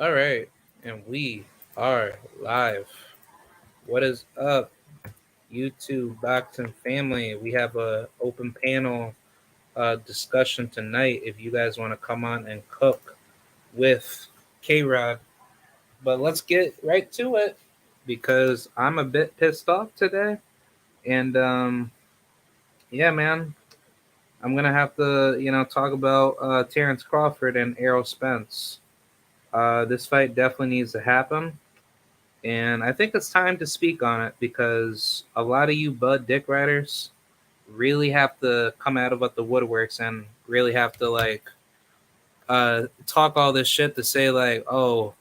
All right, and we are live. What is up, YouTube boxing family? We have a open panel discussion tonight. If you guys want to come on and cook with K Rod, but let's get right to it because I'm a bit pissed off today, and yeah, man, I'm gonna have to talk about Terence Crawford and Errol Spence. This fight definitely needs to happen. And I think it's time to speak on it because a lot of you Bud Dick riders really have to come out of the woodworks and really have to talk all this shit to say like, oh,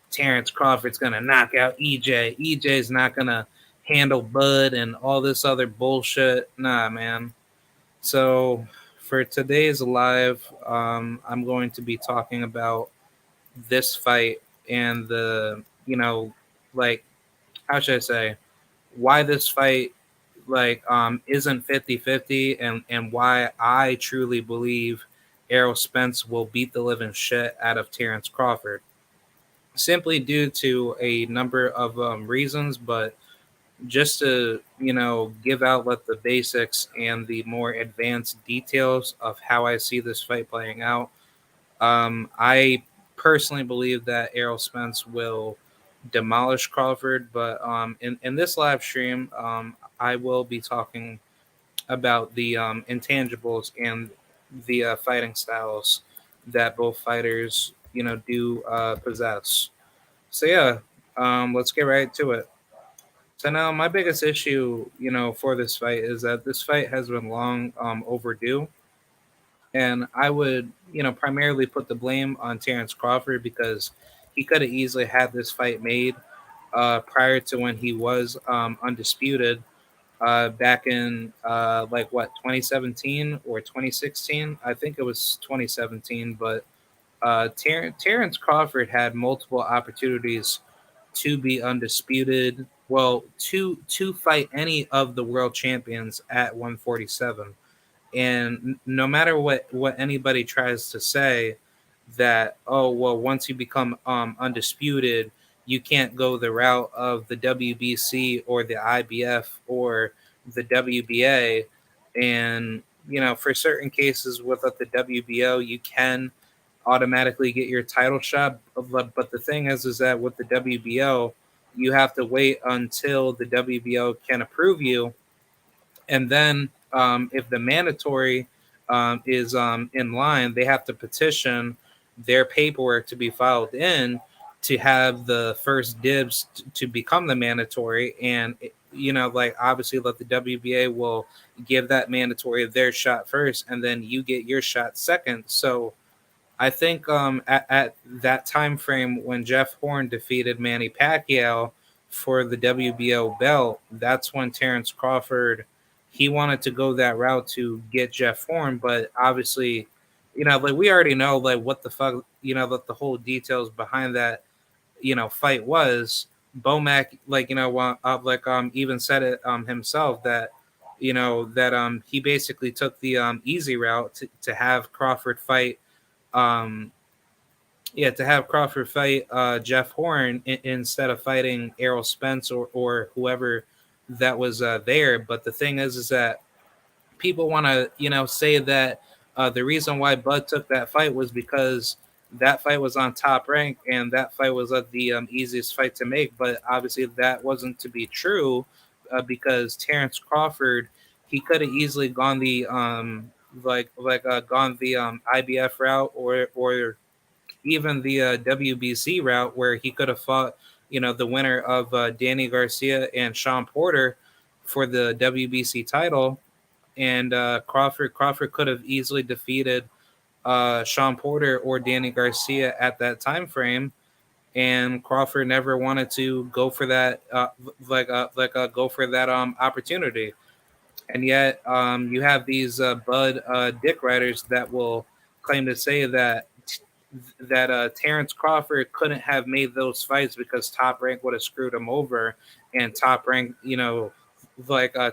Terrence Crawford's gonna knock out EJ. EJ's not gonna handle Bud and all this other bullshit. Nah, man. So for today's live, I'm going to be talking about this fight and the like how should I say why this fight isn't 50-50 and why I truly believe Errol Spence will beat the living shit out of Terence Crawford. Simply due to a number of reasons, but just to give out what the basics and the more advanced details of how I see this fight playing out. I personally believe that Errol Spence will demolish Crawford, but in this live stream, I will be talking about the intangibles and the fighting styles that both fighters, do possess. So yeah, let's get right to it. So now my biggest issue, for this fight is that this fight has been long overdue, and I would, primarily put the blame on Terence Crawford because he could have easily had this fight made prior to when he was undisputed back in like what 2017 or 2016. I think it was 2017, but Terence Crawford had multiple opportunities to be undisputed. Well, to fight any of the world champions at 147, and no matter what anybody tries to say, that oh well, once you become undisputed, you can't go the route of the WBC or the IBF or the WBA. And for certain cases with the WBO, you can automatically get your title shot. But the thing is that with the WBO, you have to wait until the WBO can approve you, and then if the mandatory is in line, they have to petition their paperwork to be filed in to have the first dibs to become the mandatory. And like obviously, let the WBA will give that mandatory their shot first, and then you get your shot second. So I think at that time frame when Jeff Horn defeated Manny Pacquiao for the WBO belt, that's when Terence Crawford he wanted to go that route to get Jeff Horn, but obviously, like we already know like what the fuck, what the whole details behind that fight was. Bomac, like even said it himself that that he basically took the easy route to have Crawford fight um, yeah, to have Crawford fight Jeff Horn instead of fighting Errol Spence or whoever that was there. But the thing is that people want to, say that the reason why Bud took that fight was because that fight was on Top Rank and that fight was the easiest fight to make. But obviously, that wasn't to be true because Terence Crawford he could have easily gone the gone the IBF route or even the WBC route where he could have fought, the winner of Danny Garcia and Sean Porter for the WBC title, and Crawford could have easily defeated Sean Porter or Danny Garcia at that time frame, and Crawford never wanted to go for that go for that opportunity, and yet you have these Bud Dick riders that will claim to say that Terence Crawford couldn't have made those fights because Top Rank would have screwed him over, and Top Rank,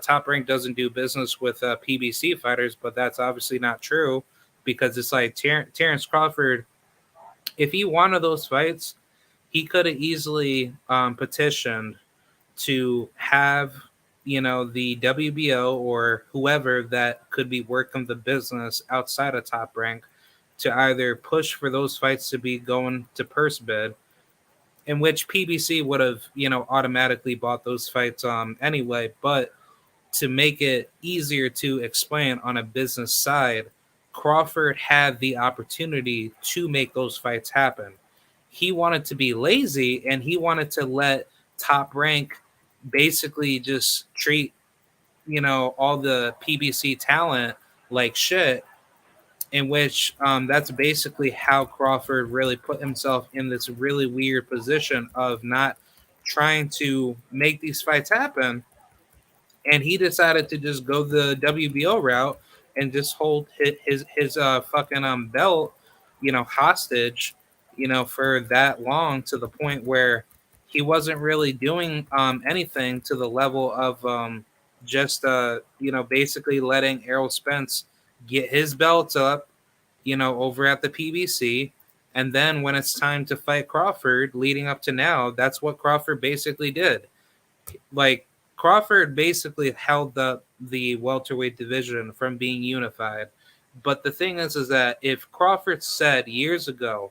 Top Rank doesn't do business with PBC fighters, but that's obviously not true because it's like Terence Crawford, if he wanted those fights, he could have easily petitioned to have, the WBO or whoever that could be working the business outside of Top Rank to either push for those fights to be going to purse bid, in which PBC would have, automatically bought those fights anyway, but to make it easier to explain on a business side, Crawford had the opportunity to make those fights happen. He wanted to be lazy and he wanted to let Top Rank basically just treat, all the PBC talent like shit, in which that's basically how Crawford really put himself in this really weird position of not trying to make these fights happen, and he decided to just go the WBO route and just hold his fucking belt, hostage, for that long, to the point where he wasn't really doing anything to the level of just basically letting Errol Spence get his belt up, over at the PBC. And then when it's time to fight Crawford, leading up to now, that's what Crawford basically did. Like, Crawford basically held up the welterweight division from being unified. But the thing is that if Crawford said years ago,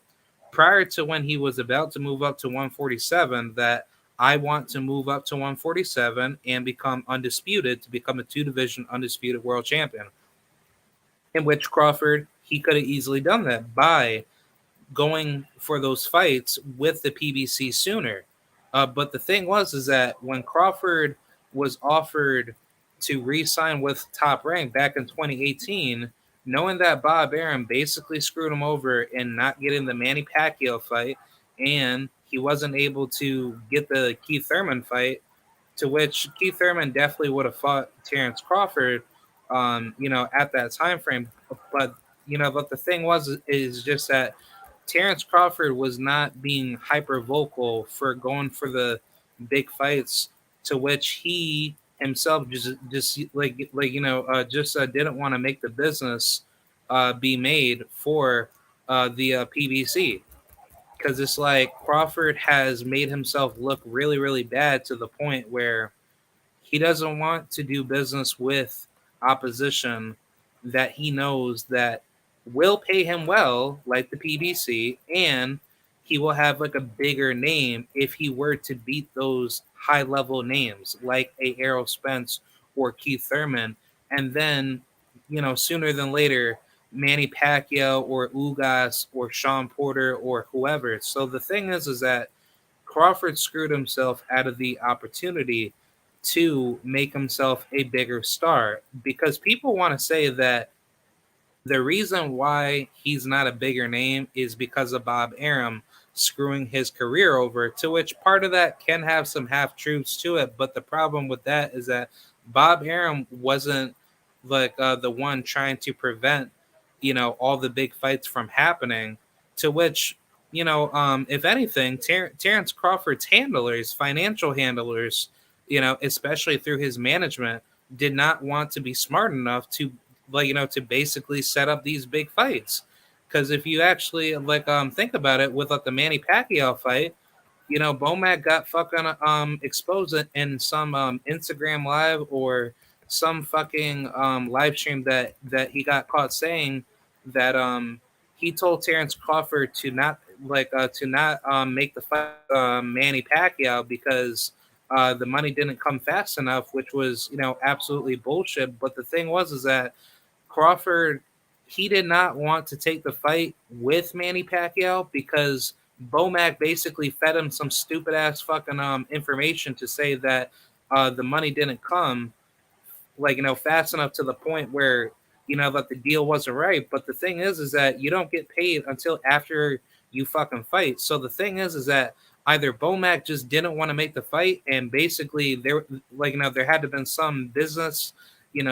prior to when he was about to move up to 147, that I want to move up to 147 and become undisputed, to become a two division undisputed world champion, in which Crawford, he could have easily done that by going for those fights with the PBC sooner. But the thing was, is that when Crawford was offered to re-sign with Top Rank back in 2018, knowing that Bob Arum basically screwed him over in not getting the Manny Pacquiao fight, and he wasn't able to get the Keith Thurman fight, to which Keith Thurman definitely would have fought Terence Crawford, at that time frame. But but the thing was is just that Terence Crawford was not being hyper vocal for going for the big fights, to which he himself just just didn't want to make the business be made for the PBC, because it's like Crawford has made himself look really really bad, to the point where he doesn't want to do business with opposition that he knows that will pay him well, like the PBC, and he will have like a bigger name if he were to beat those high level names like a Errol Spence or Keith Thurman, and then sooner than later Manny Pacquiao or Ugas or Sean Porter or whoever. So the thing is that Crawford screwed himself out of the opportunity to make himself a bigger star, because people want to say that the reason why he's not a bigger name is because of Bob Arum screwing his career over, to which part of that can have some half truths to it. But the problem with that is that Bob Arum wasn't like the one trying to prevent, all the big fights from happening. To which, if anything, Terence Crawford's handlers, financial handlers, especially through his management, did not want to be smart enough to, to basically set up these big fights. Because if you actually think about it, with like the Manny Pacquiao fight, Bomac got fucking exposed in some Instagram live or some fucking live stream that he got caught saying that he told Terence Crawford to not make the fight Manny Pacquiao because the money didn't come fast enough, which was absolutely bullshit. But the thing was is that Crawford, he did not want to take the fight with Manny Pacquiao because Bomac basically fed him some stupid ass fucking information to say that the money didn't come fast enough, to the point where that the deal wasn't right. But the thing is that you don't get paid until after you fucking fight. So the thing is that either Bomac just didn't want to make the fight, and basically there there had to have been some business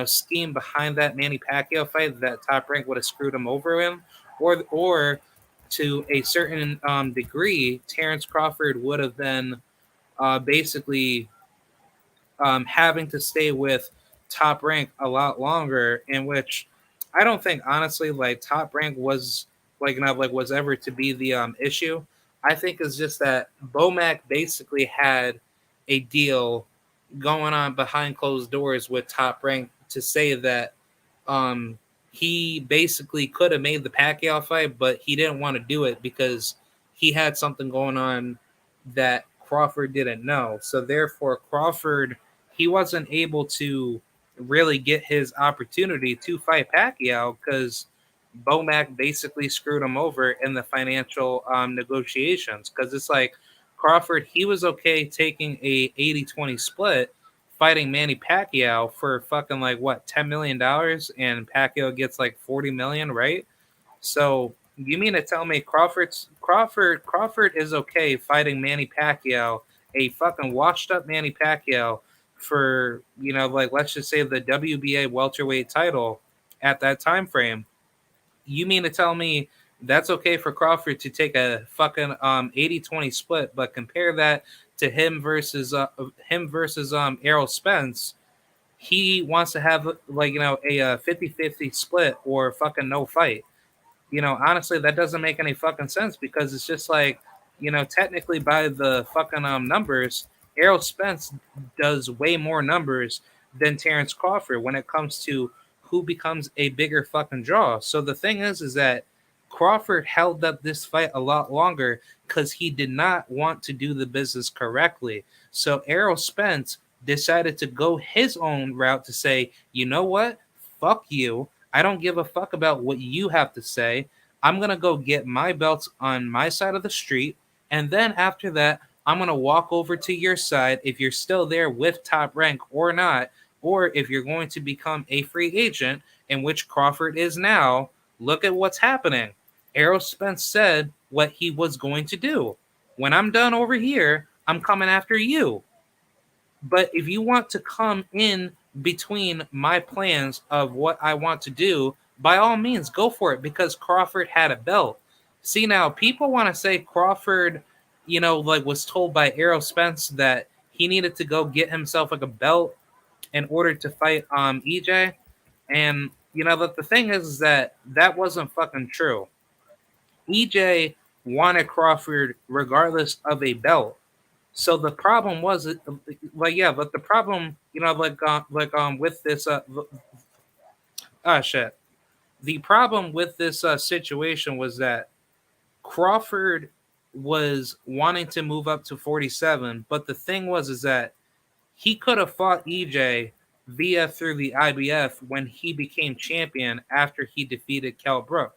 scheme behind that Manny Pacquiao fight that Top Rank would have screwed him over in, or to a certain degree, Terence Crawford would have been basically having to stay with Top Rank a lot longer. In which I don't think honestly Top Rank was was ever to be the issue. I think is just that Bomac basically had a deal going on behind closed doors with Top Rank to say that um, he basically could have made the Pacquiao fight, but he didn't want to do it because he had something going on that Crawford didn't know. So therefore, Crawford, he wasn't able to really get his opportunity to fight Pacquiao because Bomac basically screwed him over in the financial negotiations. Because it's like Crawford, he was okay taking a 80-20 split fighting Manny Pacquiao for fucking like what, $10 million, and Pacquiao gets like 40 million, right? So you mean to tell me Crawford is okay fighting Manny Pacquiao, a fucking washed up Manny Pacquiao, for, like, let's just say the WBA welterweight title at that time frame? You mean to tell me that's okay for Crawford to take a fucking 80-20 split, but compare that to him versus Errol Spence? He wants to have, like, a 50-50 split or fucking no fight. Honestly, that doesn't make any fucking sense because it's just like, technically by the fucking numbers, Errol Spence does way more numbers than Terence Crawford when it comes to who becomes a bigger fucking draw. So the thing is that Crawford held up this fight a lot longer because he did not want to do the business correctly. So Errol Spence decided to go his own route to say, you know what? Fuck you. I don't give a fuck about what you have to say. I'm going to go get my belts on my side of the street. And then after that, I'm going to walk over to your side if you're still there with Top Rank or not, or if you're going to become a free agent, in which Crawford is now. Look at what's happening. Errol Spence said what he was going to do. When I'm done over here, I'm coming after you. But if you want to come in between my plans of what I want to do, by all means, go for it because Crawford had a belt. See, now people want to say Crawford, like was told by Errol Spence that he needed to go get himself like a belt in order to fight EJ. And the thing is that wasn't fucking true. EJ wanted Crawford regardless of a belt. So the problem was, like, yeah, but the problem, with this, shit. The problem with this situation was that Crawford was wanting to move up to 47, but the thing was is that he could have fought EJ via through the IBF when he became champion after he defeated Kell Brook.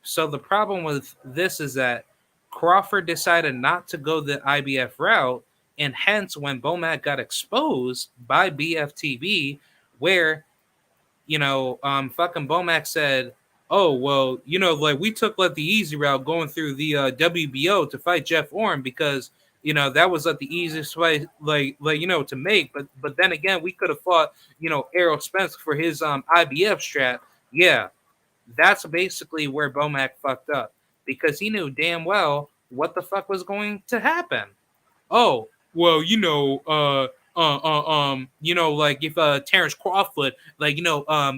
So the problem with this is that Crawford decided not to go the IBF route, and hence when Bomac got exposed by BFTV, where fucking Bomac said, "Oh well, like we took like the easy route going through the WBO to fight Jeff Orm because that was like the easiest way, to make. But then again, we could have fought Errol Spence for his IBF strap. Yeah, that's basically where Bomac fucked up because he knew damn well what the fuck was going to happen. Oh, well, like if Terence Crawford, like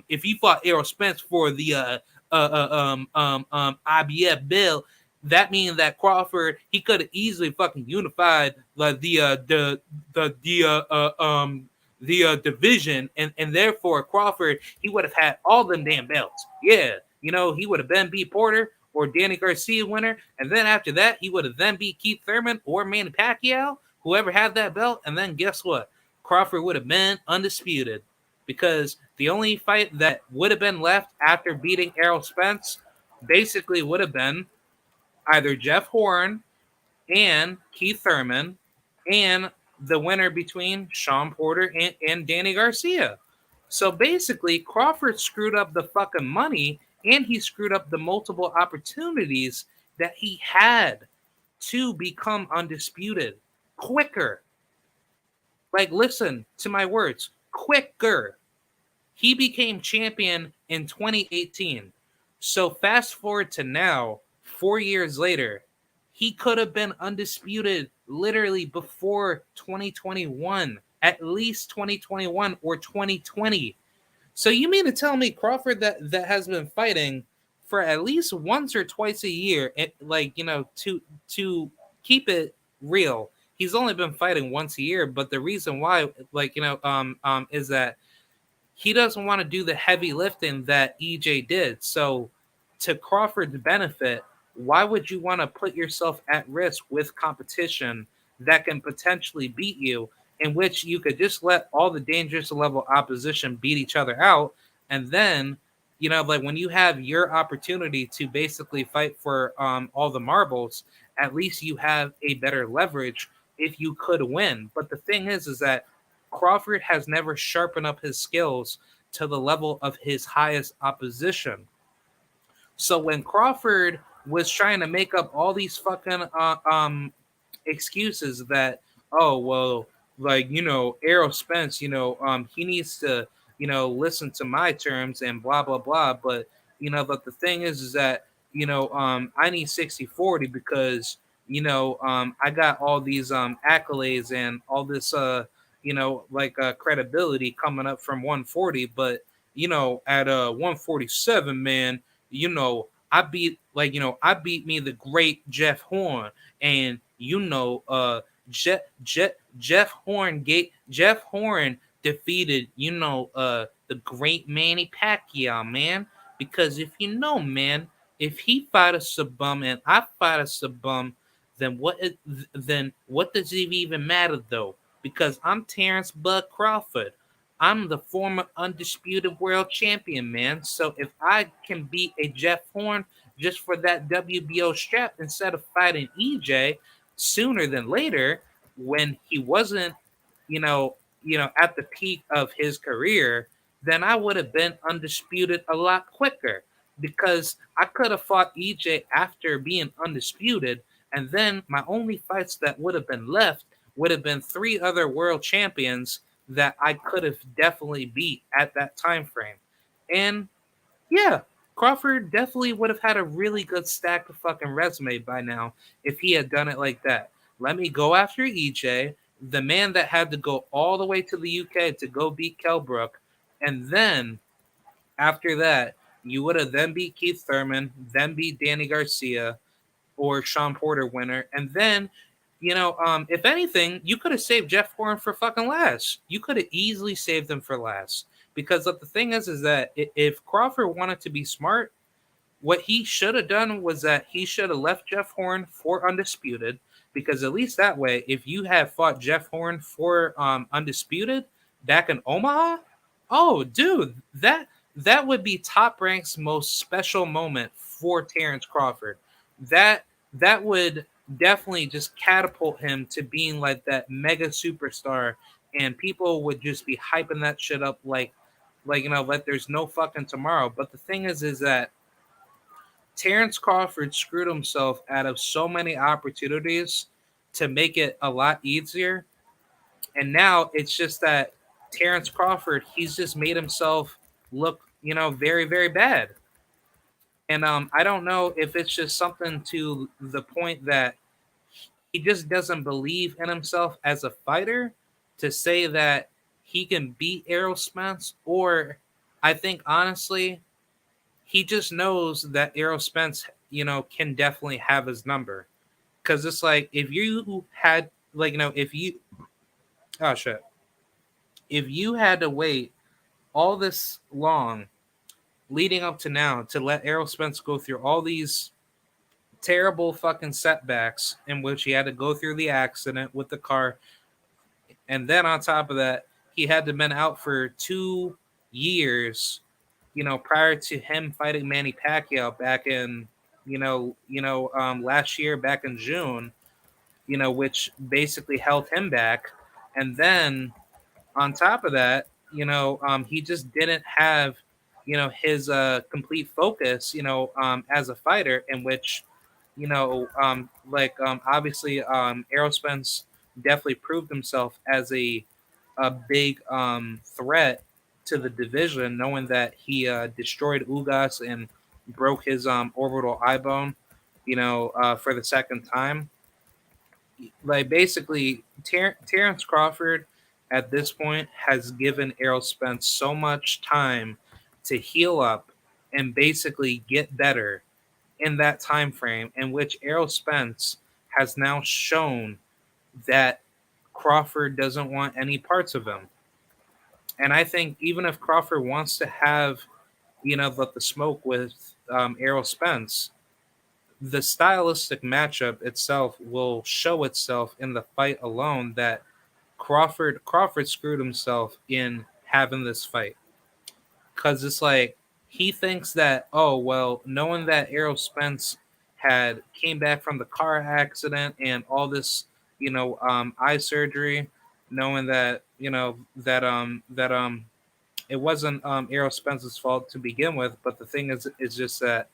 if he fought Errol Spence for the IBF bill, that means that Crawford he could have easily fucking unified like the division, and therefore Crawford he would have had all them damn belts. Yeah, he would have been beat Porter or Danny Garcia winner, and then after that he would have then beat Keith Thurman or Manny Pacquiao, whoever had that belt, and then guess what? Crawford would have been undisputed because the only fight that would have been left after beating Errol Spence basically would have been either Jeff Horn and Keith Thurman and the winner between Sean Porter and Danny Garcia. So basically, Crawford screwed up the fucking money and he screwed up the multiple opportunities that he had to become undisputed quicker. Like, listen to my words, quicker. He became champion in 2018. So fast forward to now, 4 years later, he could have been undisputed literally before 2021, at least 2021 or 2020. So you mean to tell me Crawford that has been fighting for at least once or twice a year, like to keep it real. He's only been fighting once a year, but the reason why, is that he doesn't want to do the heavy lifting that EJ did. So, to Crawford's benefit, why would you want to put yourself at risk with competition that can potentially beat you, in which you could just let all the dangerous level opposition beat each other out, and then, like when you have your opportunity to basically fight for all the marbles, at least you have a better leverage if you could win. But the thing is that Crawford has never sharpened up his skills to the level of his highest opposition. So when Crawford was trying to make up all these fucking excuses that, oh well, like, Errol Spence, he needs to, listen to my terms and blah blah blah. But but the thing is that, I need 60-40 because I got all these accolades and all this credibility coming up from 140. But at 147, man, I beat me the great Jeff Horn, and Jeff Horn defeated the great Manny Pacquiao, man. Because if man, if he fight a Sabum and I fight a Sabum, then what does it even matter though? Because I'm Terence Bud Crawford. I'm the former undisputed world champion, man. So if I can beat a Jeff Horn just for that WBO strap instead of fighting EJ sooner than later when he wasn't, at the peak of his career, then I would have been undisputed a lot quicker because I could have fought EJ after being undisputed, and then my only fights that would have been left would have been three other world champions that I could have definitely beat at that time frame. And yeah, Crawford definitely would have had a really good stacked fucking resume by now if he had done it like that. Let me go after EJ, the man that had to go all the way to the UK to go beat Kelbrook, and then after that, you would have then beat Keith Thurman, then beat Danny Garcia, or Sean Porter winner. And then, if anything, you could have saved Jeff Horn for fucking last. You could have easily saved him for last. Because the thing is that if Crawford wanted to be smart, what he should have done was that he should have left Jeff Horn for undisputed. Because at least that way, if you had fought Jeff Horn for undisputed back in Omaha, oh, dude, that would be Top Rank's most special moment for Terence Crawford. That would definitely just catapult him to being like that mega superstar, and people would just be hyping that shit up like there's no fucking tomorrow. But the thing is that Terence Crawford screwed himself out of so many opportunities to make it a lot easier, and now it's just that Terence Crawford, he's just made himself look, very very bad. And I don't know if it's just something to the point that he just doesn't believe in himself as a fighter to say that he can beat Errol Spence, or I think honestly, he just knows that Errol Spence, can definitely have his number. Because it's like if you had, if you, oh shit, if you had to wait all this long leading up to now to let Errol Spence go through all these terrible fucking setbacks in which he had to go through the accident with the car, and then on top of that, he had to been out for 2 years, prior to him fighting Manny Pacquiao back in, last year, back in June, which basically held him back, and then on top of that, he just didn't have, his complete focus, as a fighter, in which, obviously, Errol Spence definitely proved himself as a big threat to the division, knowing that he destroyed Ugas and broke his orbital eye bone, for the second time. Like basically, Terence Crawford at this point has given Errol Spence so much time to heal up and basically get better in that time frame, in which Errol Spence has now shown that Crawford doesn't want any parts of him. And I think even if Crawford wants to have, the smoke with Errol Spence, the stylistic matchup itself will show itself in the fight alone that Crawford screwed himself in having this fight, because it's like he thinks that, oh well, knowing that Errol Spence had came back from the car accident and all this, eye surgery, knowing that, it wasn't Errol Spence's fault to begin with, but the thing is just that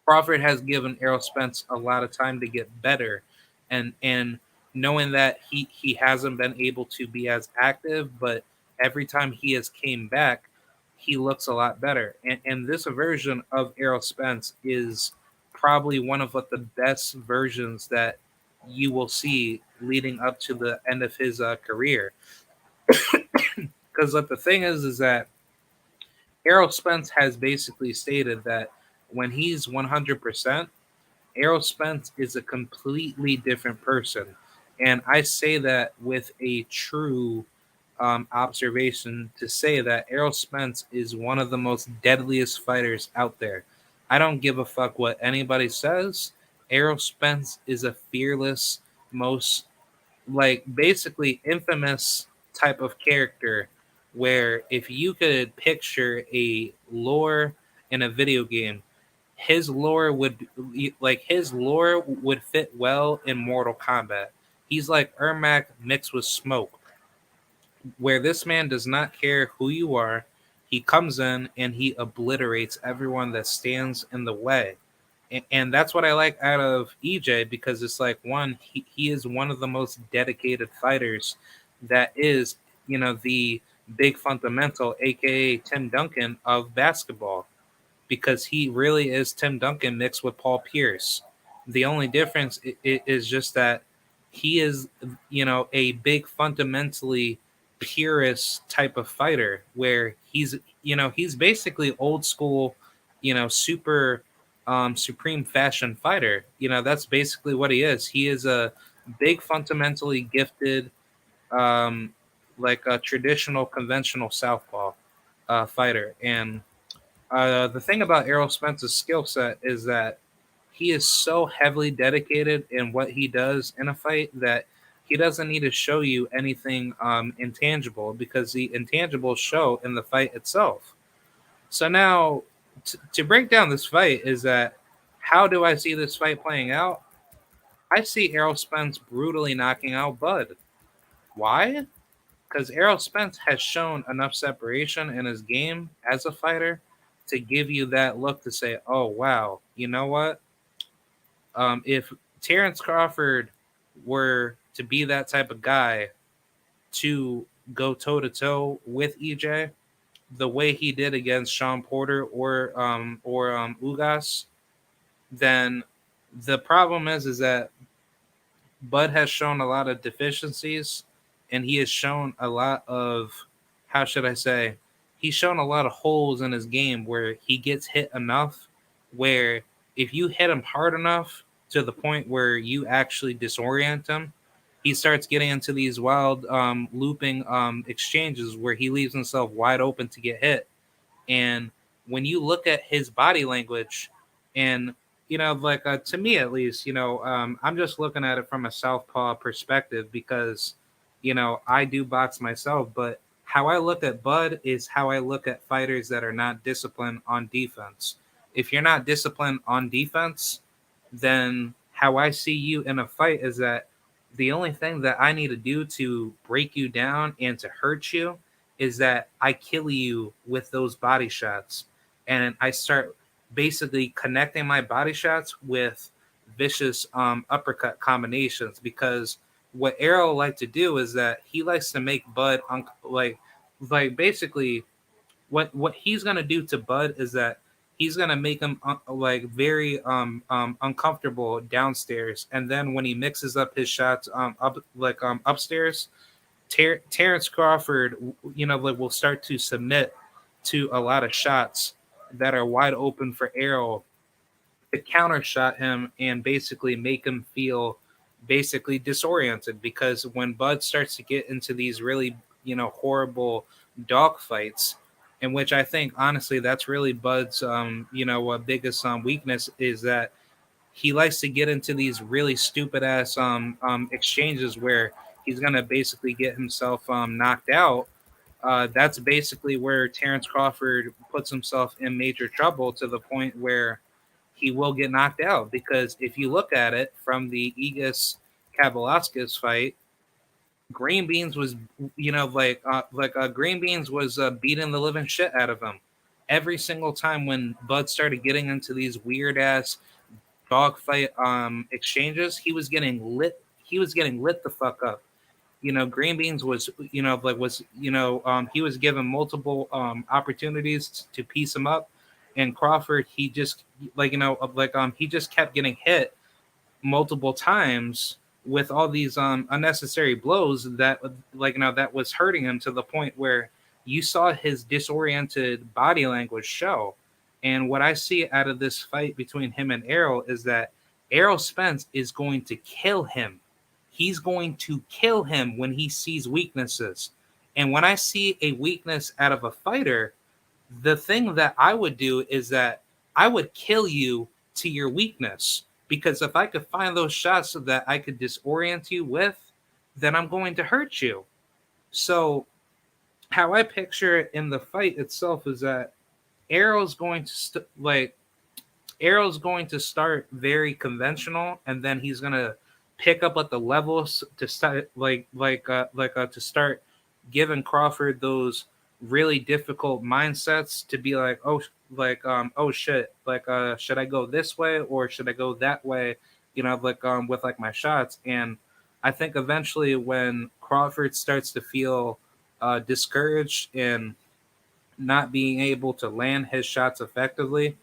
Crawford has given Errol Spence a lot of time to get better, and knowing that he hasn't been able to be as active, but every time he has came back, he looks a lot better. And this version of Errol Spence is probably one of the best versions that you will see leading up to the end of his career. Because the thing is that Errol Spence has basically stated that when he's 100%, Errol Spence is a completely different person. And I say that with a true observation to say that Errol Spence is one of the most deadliest fighters out there. I don't give a fuck what anybody says. Errol Spence is a fearless, most basically infamous type of character where if you could picture a lore in a video game, his lore would fit well in Mortal Kombat. He's like Ermac mixed with smoke, where this man does not care who you are. He comes in and he obliterates everyone that stands in the way. And that's what I like out of EJ, because it's like, one, he is one of the most dedicated fighters that is, the big fundamental, aka Tim Duncan of basketball, because he really is Tim Duncan mixed with Paul Pierce. The only difference is just that he is, a big fundamentally purist type of fighter where he's basically old school, super supreme fashion fighter. That's basically what he is. He is a big fundamentally gifted, um, like a traditional conventional southpaw fighter. And the thing about Errol Spence's skill set is that he is so heavily dedicated in what he does in a fight that he doesn't need to show you anything intangible, because the intangibles show in the fight itself. So now, to break down this fight, is that how do I see this fight playing out? I see Errol Spence brutally knocking out Bud. Why? Because Errol Spence has shown enough separation in his game as a fighter to give you that look to say, oh, wow, you know what? If Terence Crawford were to be that type of guy to go toe to toe with EJ, the way he did against Sean Porter or Ugas, then the problem is that Bud has shown a lot of deficiencies, and he has shown a lot of, how should I say, he's shown a lot of holes in his game where he gets hit enough where if you hit him hard enough to the point where you actually disorient him, he starts getting into these wild looping exchanges where he leaves himself wide open to get hit. And when you look at his body language, and to me at least, I'm just looking at it from a southpaw perspective because I do box myself, but how I look at Bud is how I look at fighters that are not disciplined on defense. If you're not disciplined on defense, then how I see you in a fight is that the only thing that I need to do to break you down and to hurt you is that I kill you with those body shots. And I start basically connecting my body shots with vicious uppercut combinations, because what Errol like to do is that he likes to make Bud basically what he's gonna do to Bud is that he's gonna make him very uncomfortable downstairs, and then when he mixes up his shots upstairs, Terence Crawford will start to submit to a lot of shots that are wide open for Errol to counter shot him and basically make him feel basically disoriented, because when Bud starts to get into these really, horrible dog fights, in which I think honestly that's really Bud's biggest weakness, is that he likes to get into these really stupid ass exchanges where he's gonna basically get himself knocked out. That's basically where Terence Crawford puts himself in major trouble, to the point where he will get knocked out. Because if you look at it from the Igas Kavaliauskas fight, Green Beans was, Green Beans was beating the living shit out of him every single time when Bud started getting into these weird ass dogfight exchanges. He was getting lit. He was getting lit the fuck up. Green Beans was, he was given multiple opportunities to piece him up, and Crawford, he just he just kept getting hit multiple times with all these unnecessary blows that that was hurting him, to the point where you saw his disoriented body language show. And what I see out of this fight between him and Errol is that Errol Spence is going to kill him. He's going to kill him when he sees weaknesses. And when I see a weakness out of a fighter, the thing that I would do is that I would kill you to your weakness. Because if I could find those shots that I could disorient you with, then I'm going to hurt you. So how I picture it in the fight itself is that Errol's going to Errol's going to start very conventional, and then he's gonna pick up at the levels to start to start giving Crawford those really difficult mindsets, to be like, oh shit, should I go this way or should I go that way, with my shots. And I think eventually when Crawford starts to feel discouraged and not being able to land his shots effectively,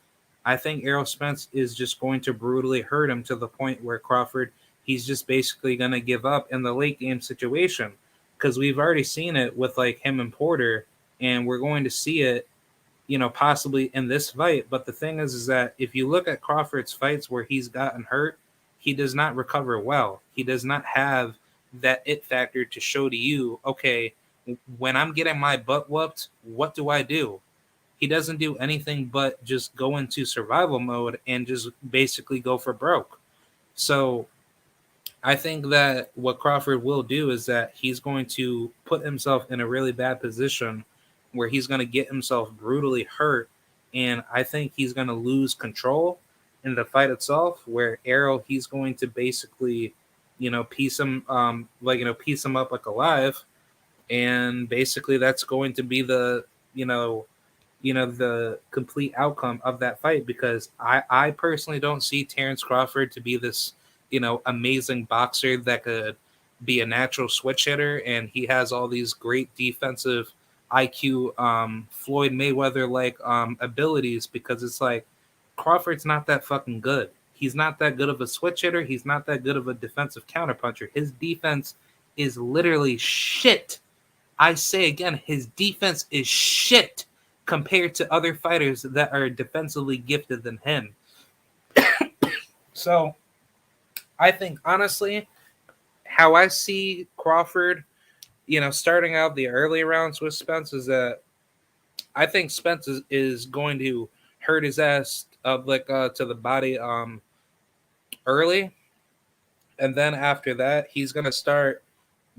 I think Errol Spence is just going to brutally hurt him, to the point where Crawford, he's just basically going to give up in the late game situation. Because we've already seen it with him and Porter, and we're going to see it, possibly in this fight. But the thing is that if you look at Crawford's fights where he's gotten hurt, he does not recover well. He does not have that it factor to show to you, okay, when I'm getting my butt whooped, what do I do? He doesn't do anything but just go into survival mode and just basically go for broke. So I think that what Crawford will do is that he's going to put himself in a really bad position where he's going to get himself brutally hurt. And I think he's going to lose control in the fight itself, where Errol, he's going to basically, piece him, piece him up alive. And basically that's going to be the, the complete outcome of that fight, because I personally don't see Terence Crawford to be this, amazing boxer that could be a natural switch hitter, and he has all these great defensive IQ, Floyd Mayweather abilities, because it's like Crawford's not that fucking good. He's not that good of a switch hitter. He's not that good of a defensive counterpuncher. His defense is literally shit. I say again, his defense is shit compared to other fighters that are defensively gifted than him. So I think, honestly, how I see Crawford, starting out the early rounds with Spence, is that I think Spence is going to hurt his ass to the body early. And then after that, he's going to start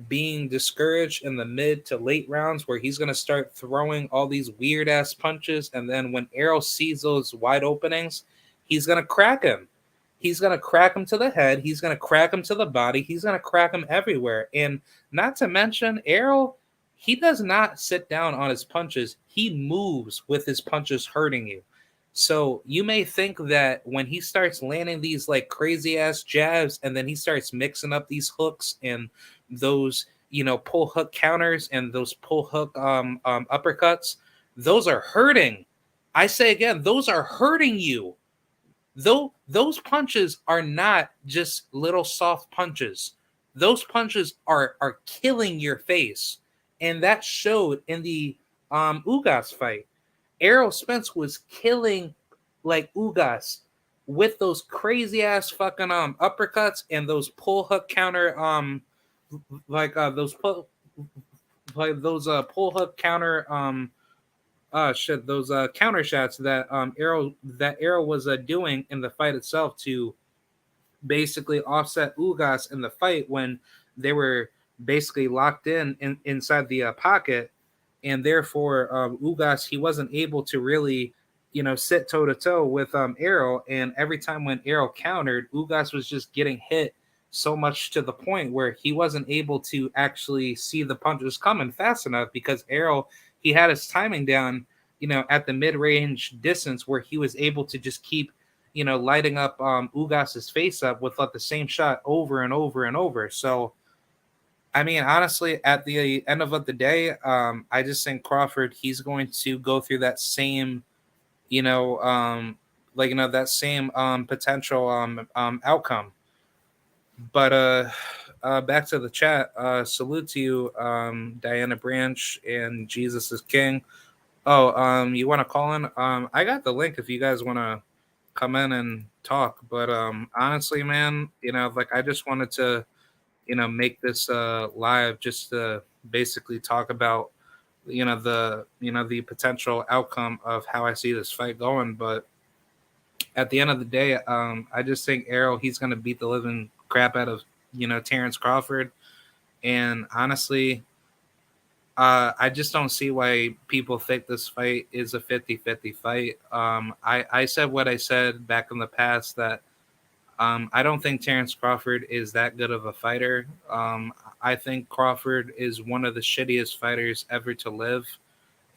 being discouraged in the mid to late rounds, where he's going to start throwing all these weird ass punches. And then when Errol sees those wide openings, he's going to crack him. He's going to crack him to the head. He's going to crack him to the body. He's going to crack him everywhere. And not to mention, Errol, he does not sit down on his punches. He moves with his punches hurting you. So you may think that when he starts landing these crazy ass jabs, and then he starts mixing up these hooks and those, pull hook counters and those pull hook uppercuts, those are hurting. I say again, those are hurting you. Though those punches are not just little soft punches. Those punches are killing your face. And that showed in the Ugas fight. Errol Spence was killing Ugas with those crazy ass fucking uppercuts and those pull hook counter those pull hook counter those counter shots that Errol was doing in the fight itself to basically offset Ugas in the fight when they were basically locked inside the pocket, and therefore Ugas, he wasn't able to really sit toe to toe with Errol, and every time when Errol countered, Ugas was just getting hit so much to the point where he wasn't able to actually see the punches coming fast enough because Errol, he had his timing down, at the mid-range distance where he was able to just keep lighting up Ugas's face up with like the same shot over and over and over. So, I mean, honestly, at the end of the day, I just think Crawford, he's going to go through that same, you know, that same potential outcome. But back to the chat. Salute to you, Diana Branch and Jesus is King. Oh, you want to call in? I got the link if you guys want to come in and talk. But honestly, man, like I just wanted to, make this live just to basically talk about, the potential outcome of how I see this fight going. But at the end of the day, I just think Errol, he's going to beat the living crap out of, Terence Crawford. And honestly, I just don't see why people think this fight is a 50-50 fight. I said what I said back in the past that I don't think Terence Crawford is that good of a fighter. I think Crawford is one of the shittiest fighters ever to live.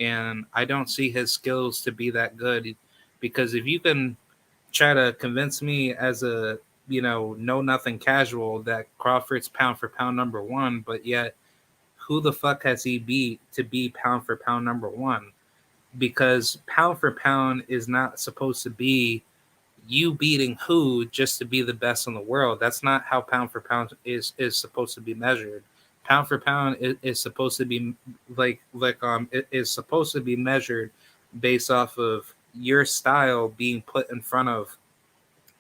And I don't see his skills to be that good because if you can try to convince me as a, know nothing casual that Crawford's pound for pound number one, but yet who the fuck has he beat to be pound for pound number one? Because pound for pound is not supposed to be you beating who just to be the best in the world. That's not how pound for pound is supposed to be measured. Pound for pound is supposed to be it is supposed to be measured based off of your style being put in front of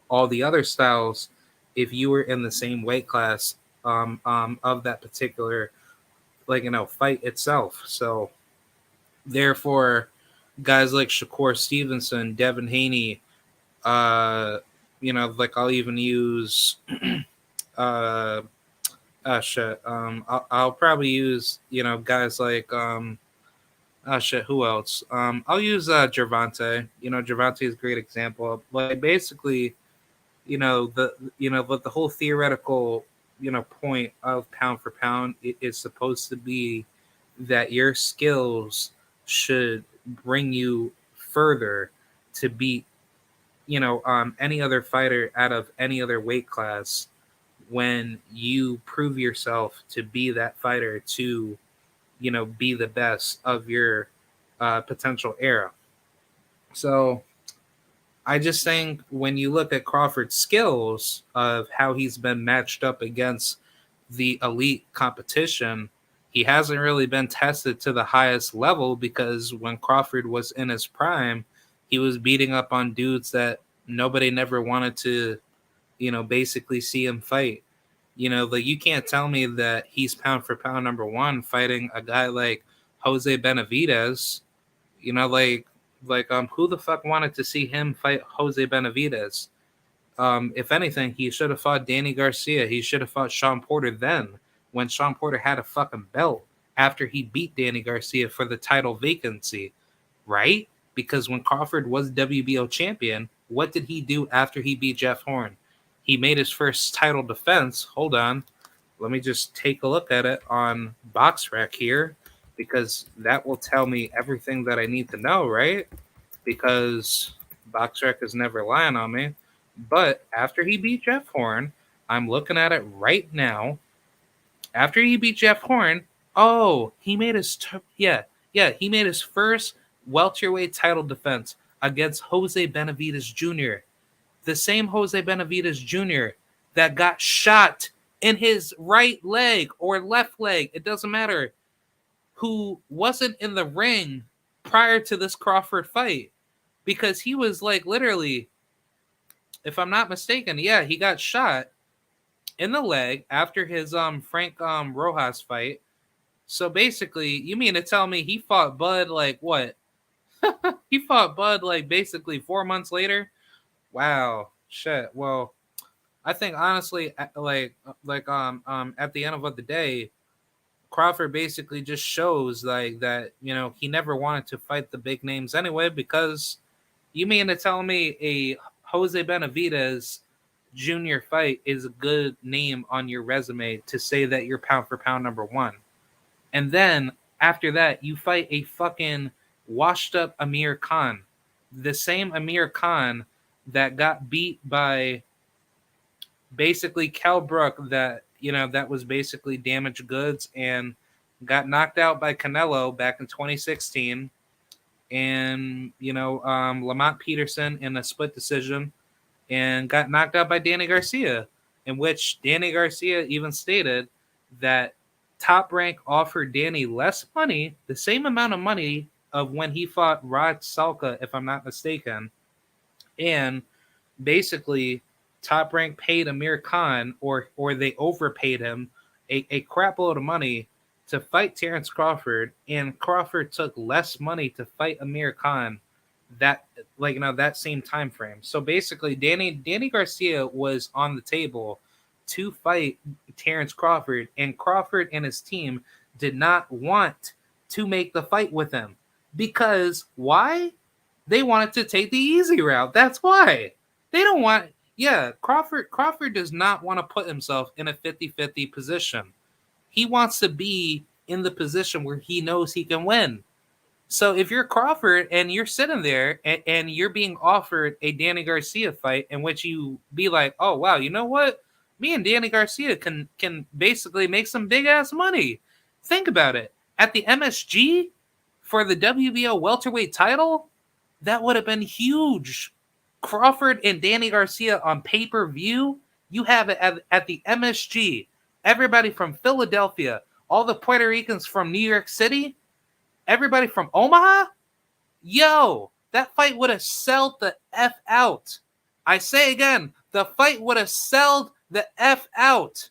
all the other styles if you were in the same weight class of that particular fight itself. So therefore, guys like Shakur Stevenson, Devin Haney, I'll even use I'll probably use guys like who else? I'll use Gervonta. Gervonta is a great example of like basically but the whole theoretical point of pound for pound is supposed to be that your skills should bring you further to beat any other fighter out of any other weight class when you prove yourself to be that fighter to be the best of your potential era. So I just think when you look at Crawford's skills of how he's been matched up against the elite competition, he hasn't really been tested to the highest level because when Crawford was in his prime, he was beating up on dudes that nobody never wanted to, basically see him fight. You can't tell me that he's pound for pound number one fighting a guy like Jose Benavidez, who the fuck wanted to see him fight Jose Benavidez? If anything, he should have fought Danny Garcia. He should have fought Sean Porter then when Sean Porter had a fucking belt after he beat Danny Garcia for the title vacancy, right? Because when Crawford was WBO champion, what did he do after he beat Jeff Horn? He made his first title defense. Hold on. Let me just take a look at it on BoxRec here because that will tell me everything that I need to know, right? Because BoxRec is never lying on me. But after he beat Jeff Horn, I'm looking at it right now. After he beat Jeff Horn, he made his he made his first welterweight title defense against Jose Benavidez Jr. The same Jose Benavidez Jr. that got shot in his right leg or left leg, it doesn't matter, who wasn't in the ring prior to this Crawford fight because he was like literally if I'm not mistaken, yeah, he got shot in the leg after his Frank Rojas fight. So basically, you mean to tell me he fought Bud like what? He fought Bud like basically 4 months later? Wow, shit. Well, I think honestly, at the end of the day, Crawford basically just shows like that he never wanted to fight the big names anyway. Because you mean to tell me a Jose Benavidez Jr. fight is a good name on your resume to say that you're pound for pound number one, and then after that you fight a fucking washed up Amir Khan, the same Amir Khan that got beat by basically Cal Brook, that was basically damaged goods, and got knocked out by Canelo back in 2016, and Lamont Peterson in a split decision, and got knocked out by Danny Garcia, in which Danny Garcia even stated that Top Rank offered Danny less money, the same amount of money of when he fought Rod Salka, if I'm not mistaken, and basically Top Rank paid Amir Khan, or they overpaid him a crap load of money to fight Terence Crawford, and Crawford took less money to fight Amir Khan that same time frame. So basically Danny Garcia was on the table to fight Terence Crawford, and Crawford and his team did not want to make the fight with him. Because why? They wanted to take the easy route. That's why. They don't want. Yeah, Crawford does not want to put himself in a 50-50 position. He wants to be in the position where he knows he can win. So if you're Crawford and you're sitting there and you're being offered a Danny Garcia fight in which you be like, oh wow, you know what? Me and Danny Garcia can basically make some big ass money. Think about it. At the MSG for the WBO welterweight title, that would have been huge. Crawford and Danny Garcia on pay-per-view. You have it at the MSG. Everybody from Philadelphia, all the Puerto Ricans from New York City, everybody from Omaha. Yo, that fight would have sold the F out. I say again, the fight would have sold the F out.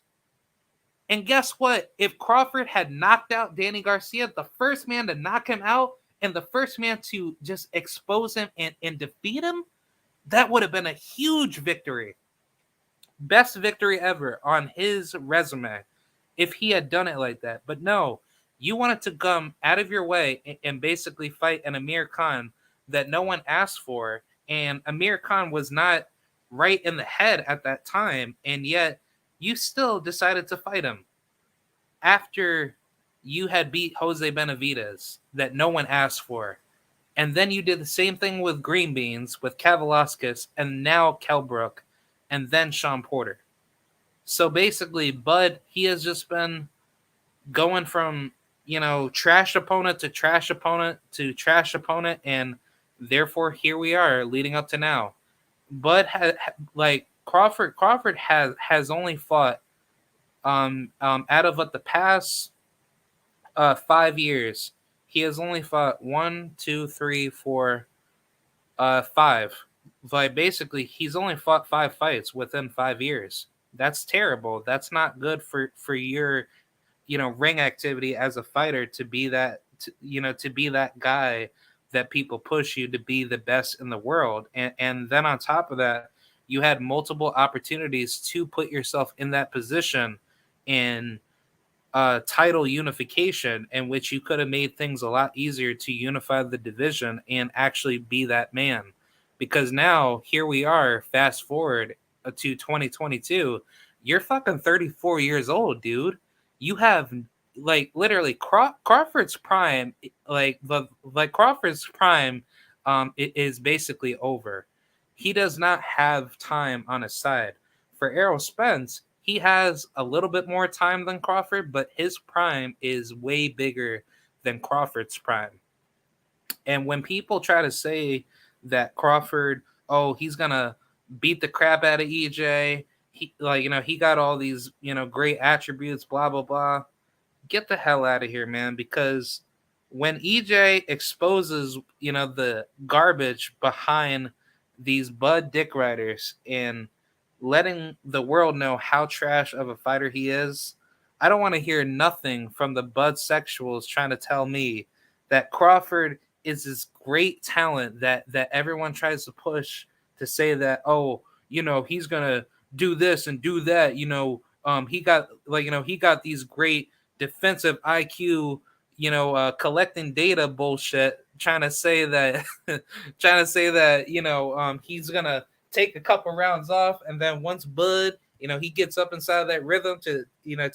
And guess what? If Crawford had knocked out Danny Garcia, the first man to knock him out and the first man to just expose him and defeat him, that would have been a huge victory. Best victory ever on his resume if he had done it like that. But no, you wanted to come out of your way and basically fight an Amir Khan that no one asked for. And Amir Khan was not right in the head at that time. And yet you still decided to fight him after you had beat Jose Benavidez that no one asked for. And then you did the same thing with Green Beans, with Kavalauskas, and now Kell Brook, and then Sean Porter. So basically, Bud, he has just been going from, trash opponent to trash opponent to trash opponent, and therefore here we are leading up to now. Bud Crawford has only fought out of the past 5 years. He has only fought 1, 2, 3, 4, 5. Like basically, he's only fought 5 fights within 5 years. That's terrible. That's not good for your, ring activity as a fighter to be that, to be that guy that people push you to be the best in the world. And then on top of that, you had multiple opportunities to put yourself in that position in title unification, in which you could have made things a lot easier to unify the division and actually be that man. Because now here we are, fast forward to 2022, you're fucking 34 years old, dude. You have literally Crawford's prime, Crawford's prime is basically over. He does not have time on his side. For Errol Spence, he has a little bit more time than Crawford, but his prime is way bigger than Crawford's prime. And when people try to say that Crawford, oh, he's gonna beat the crap out of EJ, he got all these, great attributes, blah blah blah. Get the hell out of here, man, because when EJ exposes, the garbage behind these Bud dick riders and letting the world know how trash of a fighter he is. I don't want to hear nothing from the Bud sexuals trying to tell me that Crawford is this great talent that everyone tries to push to say that, oh, he's gonna do this and do that. He got he got these great defensive IQ, collecting data bullshit, trying to say that he's gonna take a couple rounds off, and then once Bud, he gets up inside of that rhythm to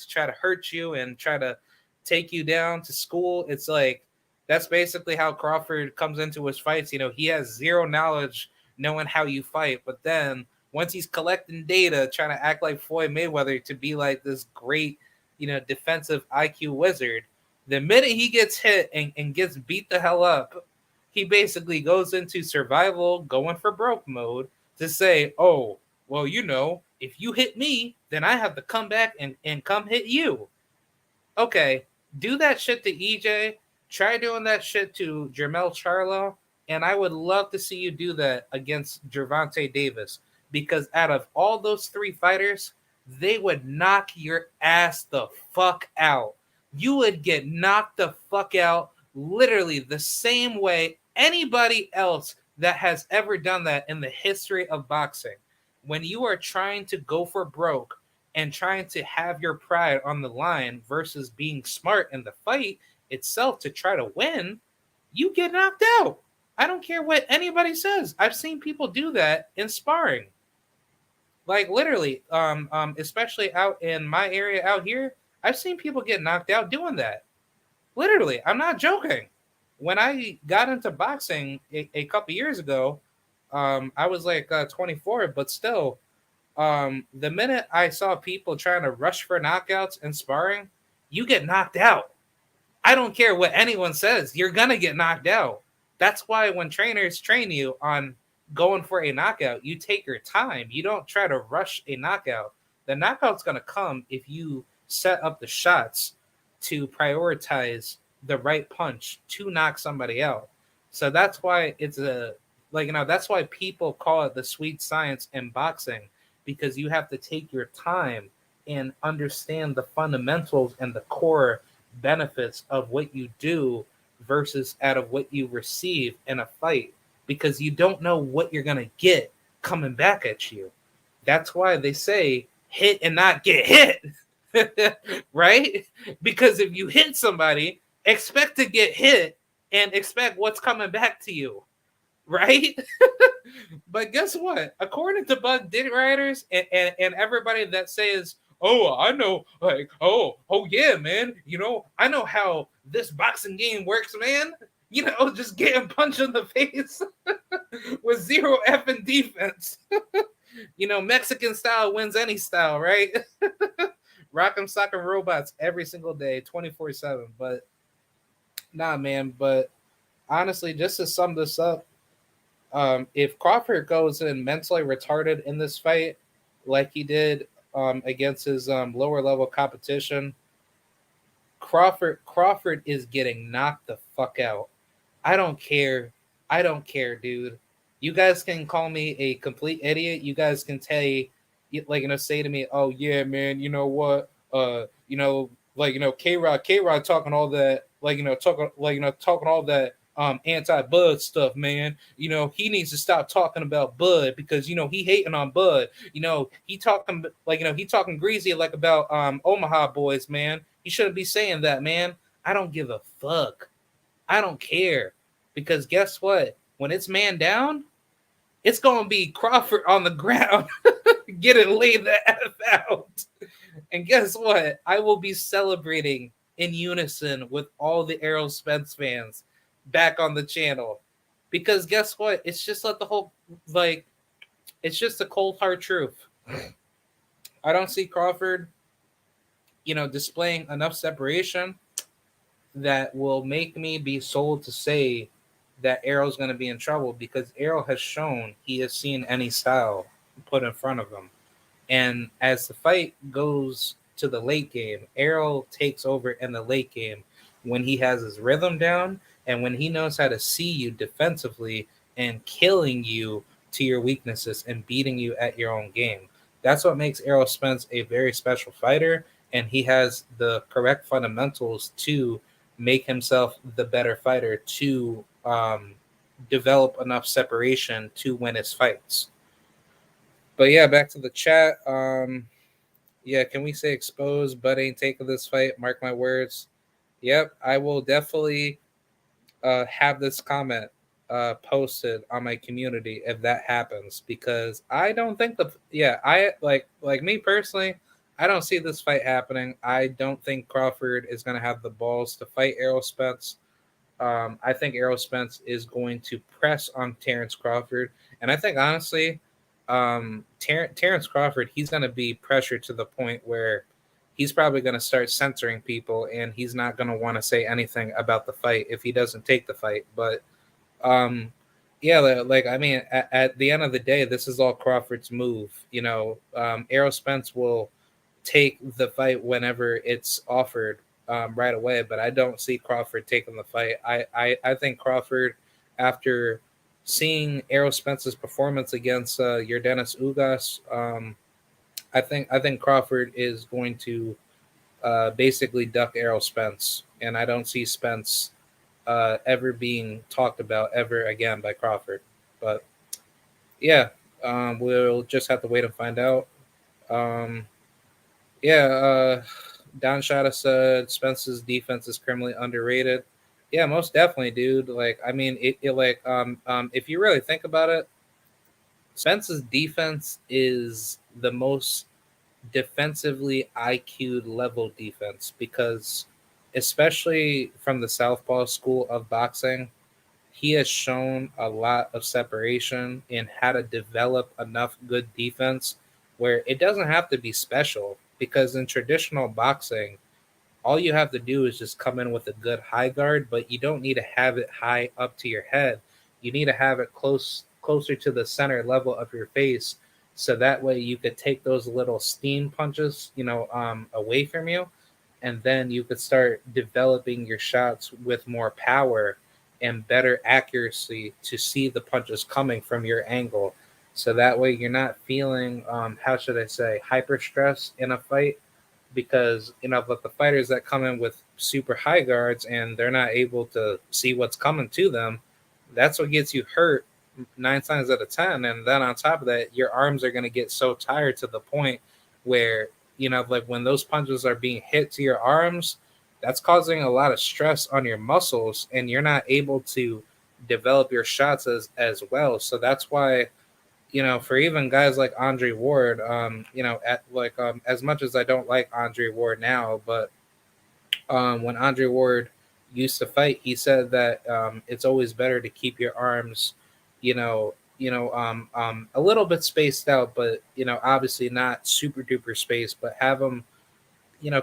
try to hurt you and try to take you down to school. It's like that's basically how Crawford comes into his fights. He has zero knowledge knowing how you fight, but then once he's collecting data, trying to act like Floyd Mayweather to be like this great, defensive IQ wizard, the minute he gets hit and gets beat the hell up, he basically goes into survival, going for broke mode to say, oh, well, if you hit me, then I have to come back and come hit you. Okay, do that shit to EJ. Try doing that shit to Jermell Charlo. And I would love to see you do that against Gervonta Davis. Because out of all those three fighters, they would knock your ass the fuck out. You would get knocked the fuck out literally the same way anybody else that has ever done that in the history of boxing. When you are trying to go for broke and trying to have your pride on the line versus being smart in the fight itself to try to win, you get knocked out. I don't care what anybody says. I've seen people do that in sparring. Like literally, especially out in my area out here, I've seen people get knocked out doing that. Literally, I'm not joking. When I got into boxing a couple years ago, I was like 24, but still, the minute I saw people trying to rush for knockouts and sparring, you get knocked out. I don't care what anyone says. You're going to get knocked out. That's why when trainers train you on going for a knockout, you take your time. You don't try to rush a knockout. The knockout's going to come if you set up the shots to prioritize the right punch to knock somebody out. So that's why it's that's why people call it the sweet science in boxing, because you have to take your time and understand the fundamentals and the core benefits of what you do versus out of what you receive in a fight, because you don't know what you're going to get coming back at you. That's why they say hit and not get hit, right? Because if you hit somebody, expect to get hit and expect what's coming back to you, right? But guess what? According to Bud Dick Riders and everybody that says, oh, I know, like, oh yeah, man, I know how this boxing game works, man. Just getting punched in the face with zero effing defense. Mexican style wins any style, right? Rock'em sock'em robots every single day, 24/7. But nah, man. But honestly, just to sum this up, if Crawford goes in mentally retarded in this fight, like he did against his lower level competition, Crawford is getting knocked the fuck out. I don't care. I don't care, dude. You guys can call me a complete idiot. You guys can say to me, oh yeah, man, you know what? K-Rod talking all that, talking all that anti-Bud stuff, man. He needs to stop talking about Bud because he hating on Bud. He talking greasy like about Omaha boys, man. He shouldn't be saying that, man. I don't give a fuck. I don't care, because guess what? When it's man down, it's going to be Crawford on the ground getting laid the F out. And guess what? I will be celebrating in unison with all the Errol Spence fans back on the channel. Because guess what? It's just it's just the cold hard truth. I don't see Crawford, displaying enough separation that will make me be sold to say that Errol's going to be in trouble, because Errol has shown he has seen any style put in front of him. And as the fight goes to the late game, Errol takes over in the late game when he has his rhythm down and when he knows how to see you defensively and killing you to your weaknesses and beating you at your own game. That's what makes Errol Spence a very special fighter, and he has the correct fundamentals to make himself the better fighter to develop enough separation to win his fights. But yeah, back to the chat. Yeah, can we say exposed? Bud ain't taking this fight. Mark my words. Yep, I will definitely have this comment posted on my community if that happens, because I don't think I like me personally, I don't see this fight happening. I don't think Crawford is going to have the balls to fight Errol Spence. I think Errol Spence is going to press on Terence Crawford, and I think honestly, Terence Crawford, he's going to be pressured to the point where he's probably going to start censoring people, and he's not going to want to say anything about the fight if he doesn't take the fight. But um, yeah, like I mean, at the end of the day, this is all Crawford's move. Errol Spence will take the fight whenever it's offered right away. But I don't see Crawford taking the fight. I think Crawford, after seeing Errol Spence's performance against Yordenis Ugas, I think Crawford is going to basically duck Errol Spence, and I don't see Spence ever being talked about ever again by Crawford. But yeah, we'll just have to wait and find out. Um, Yeah, Don Shada said Spence's defense is criminally underrated. Yeah, most definitely, dude. Like, I mean, if you really think about it, Spence's defense is the most defensively IQ level defense because, especially from the Southpaw school of boxing, he has shown a lot of separation in how to develop enough good defense where it doesn't have to be special, because in traditional boxing all you have to do is just come in with a good high guard, but you don't need to have it high up to your head. You need to have it closer to the center level of your face, so that way you could take those little steam punches, away from you, and then you could start developing your shots with more power and better accuracy to see the punches coming from your angle. So that way you're not feeling, how should I say, hyper stress in a fight, because but the fighters that come in with super high guards and they're not able to see what's coming to them, that's what gets you hurt 9 times out of 10. And then on top of that, your arms are going to get so tired to the point where like when those punches are being hit to your arms, that's causing a lot of stress on your muscles, and you're not able to develop your shots as well. So that's why, for even guys like Andre Ward, as much as I don't like Andre Ward now, but when Andre Ward used to fight, he said that it's always better to keep your arms, a little bit spaced out, but obviously not super duper spaced, but have them,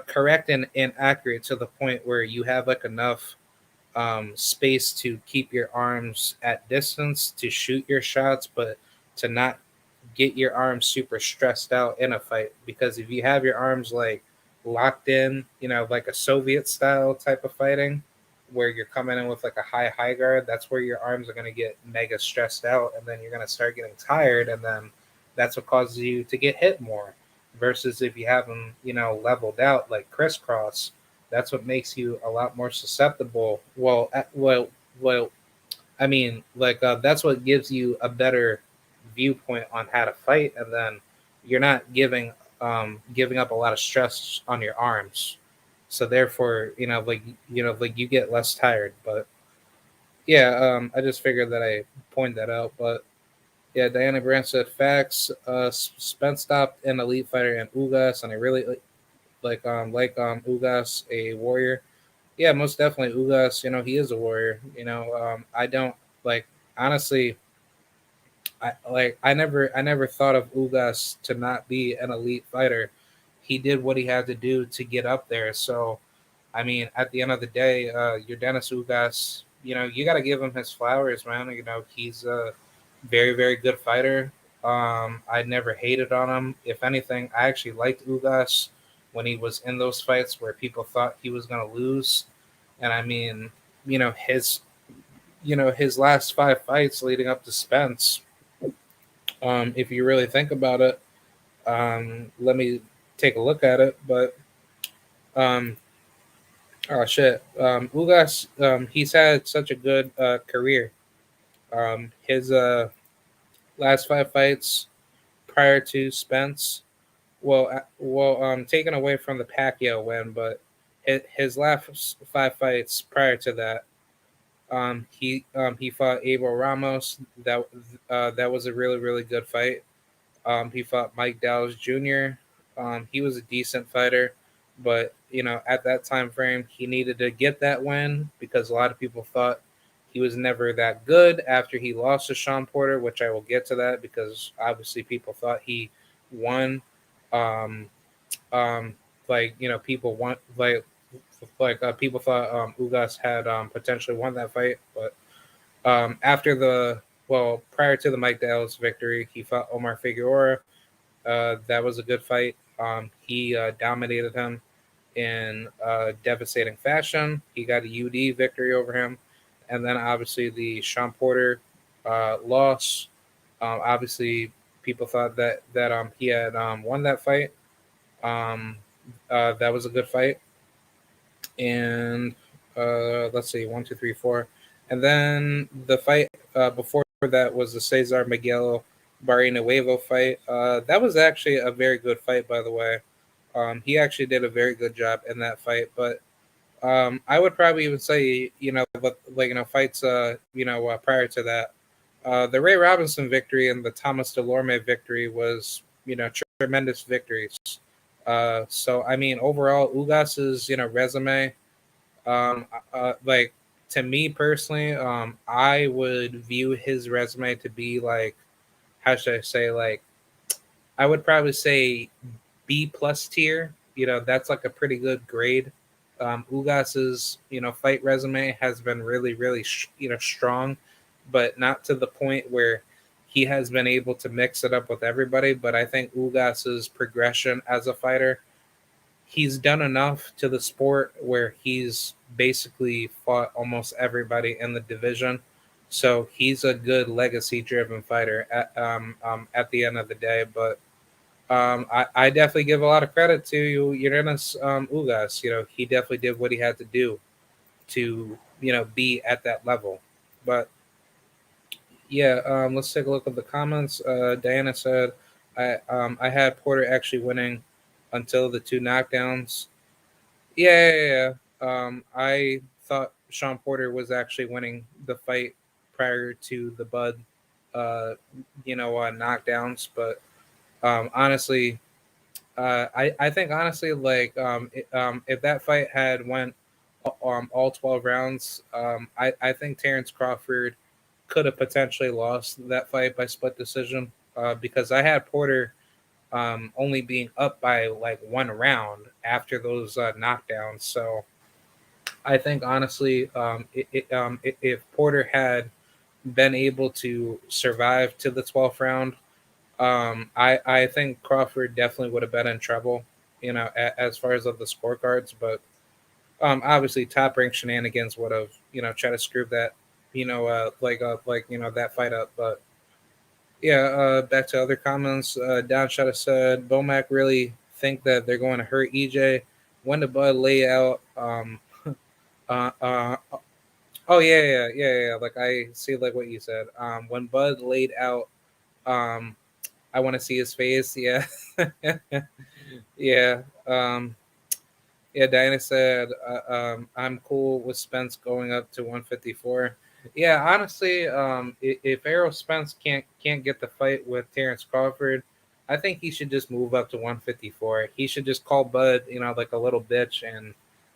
correct and accurate to the point where you have like enough space to keep your arms at distance to shoot your shots, but to not get your arms super stressed out in a fight. Because if you have your arms like locked in, like a Soviet style type of fighting, where you're coming in with like a high guard, that's where your arms are going to get mega stressed out, and then you're going to start getting tired, and then that's what causes you to get hit more. Versus if you have them, leveled out like crisscross, that's what makes you a lot more susceptible. Well, I mean, like that's what gives you a better viewpoint on how to fight, and then you're not giving up a lot of stress on your arms. So therefore, like you get less tired. But yeah, I just figured that I point that out. But yeah, Diana Grant said facts. Spence stopped an elite fighter in Ugas, and I really Ugas, a warrior. Yeah, most definitely Ugas. He is a warrior. I don't like honestly. I never thought of Ugas to not be an elite fighter. He did what he had to do to get up there. So I mean, at the end of the day, your Dennis Ugas, you got to give him his flowers, man. He's a very, very good fighter. I never hated on him. If anything, I actually liked Ugas when he was in those fights where people thought he was going to lose. And I mean, his last 5 fights leading up to Spence, If you really think about it, let me take a look at it. But um, oh shit, Ugas, he's had such a good career. His last five fights prior to Spence, taken away from the Pacquiao win, but his last five fights prior to that, he fought Abel Ramos. That was a really really good fight. He fought Mike Dallas Jr. He was a decent fighter, but at that time frame, he needed to get that win because a lot of people thought he was never that good after he lost to Sean Porter, which I will get to that because obviously people thought he won. Um, um, people want people thought Ugas had potentially won that fight, but after prior to the Mike Dallas victory, he fought Omar Figueroa. That was a good fight. He dominated him in devastating fashion. He got a UD victory over him, and then obviously the Sean Porter loss. Obviously, people thought that he had won that fight. Um, that was a good fight, and let's see, one, two, three, four, and then the fight before that was the Cesar Miguel Barrina fight. That was actually a very good fight, by the way. He actually did a very good job in that fight, but I would probably even say, but fights, prior to that, the Ray Robinson victory and the Thomas Delorme victory was, tremendous victories. So I mean, overall, Ugas's, resume, like to me personally, I would view his resume to be like, how should I say, like I would probably say B plus tier. That's like a pretty good grade. Ugas's fight resume has been really really strong, but not to the point where he has been able to mix it up with everybody. But I think Ugas's progression as a fighter, he's done enough to the sport where he's basically fought almost everybody in the division. So he's a good legacy driven fighter at the end of the day. But I definitely give a lot of credit to Uranus Ugas. He definitely did what he had to do to be at that level. But yeah, let's take a look at the comments. Diana said, I had Porter actually winning until the two knockdowns. Yeah. I thought Sean Porter was actually winning the fight prior to the Bud, uh, knockdowns. But honestly, I think honestly, like if that fight had went all 12 rounds, I think Terence Crawford could have potentially lost that fight by split decision because I had Porter only being up by like one round after those knockdowns. So I think honestly, if Porter had been able to survive to the 12th round, I think Crawford definitely would have been in trouble, as far as of the scorecards. But obviously, top rank shenanigans would have, tried to screw that, that fight up. But yeah, back to other comments. Don Shada said, Bomac really think that they're going to hurt EJ. When the Bud lay out, uh, uh, oh yeah. Like I see, like what you said. When Bud laid out, um, I want to see his face. Yeah, yeah. Yeah, Diana said, I'm cool with Spence going up to 154. Yeah, honestly, if Errol Spence can't get the fight with Terence Crawford, I think he should just move up to 154. He should just call Bud, like a little bitch, and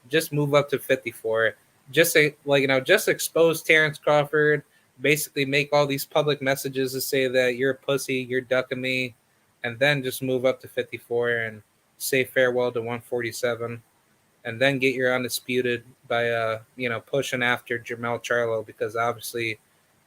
just move up to 54. Just say, just expose Terence Crawford. Basically, make all these public messages to say that you're a pussy, you're ducking me, and then just move up to 54 and say farewell to 147, and then get your undisputed by pushing after Jermell Charlo, because obviously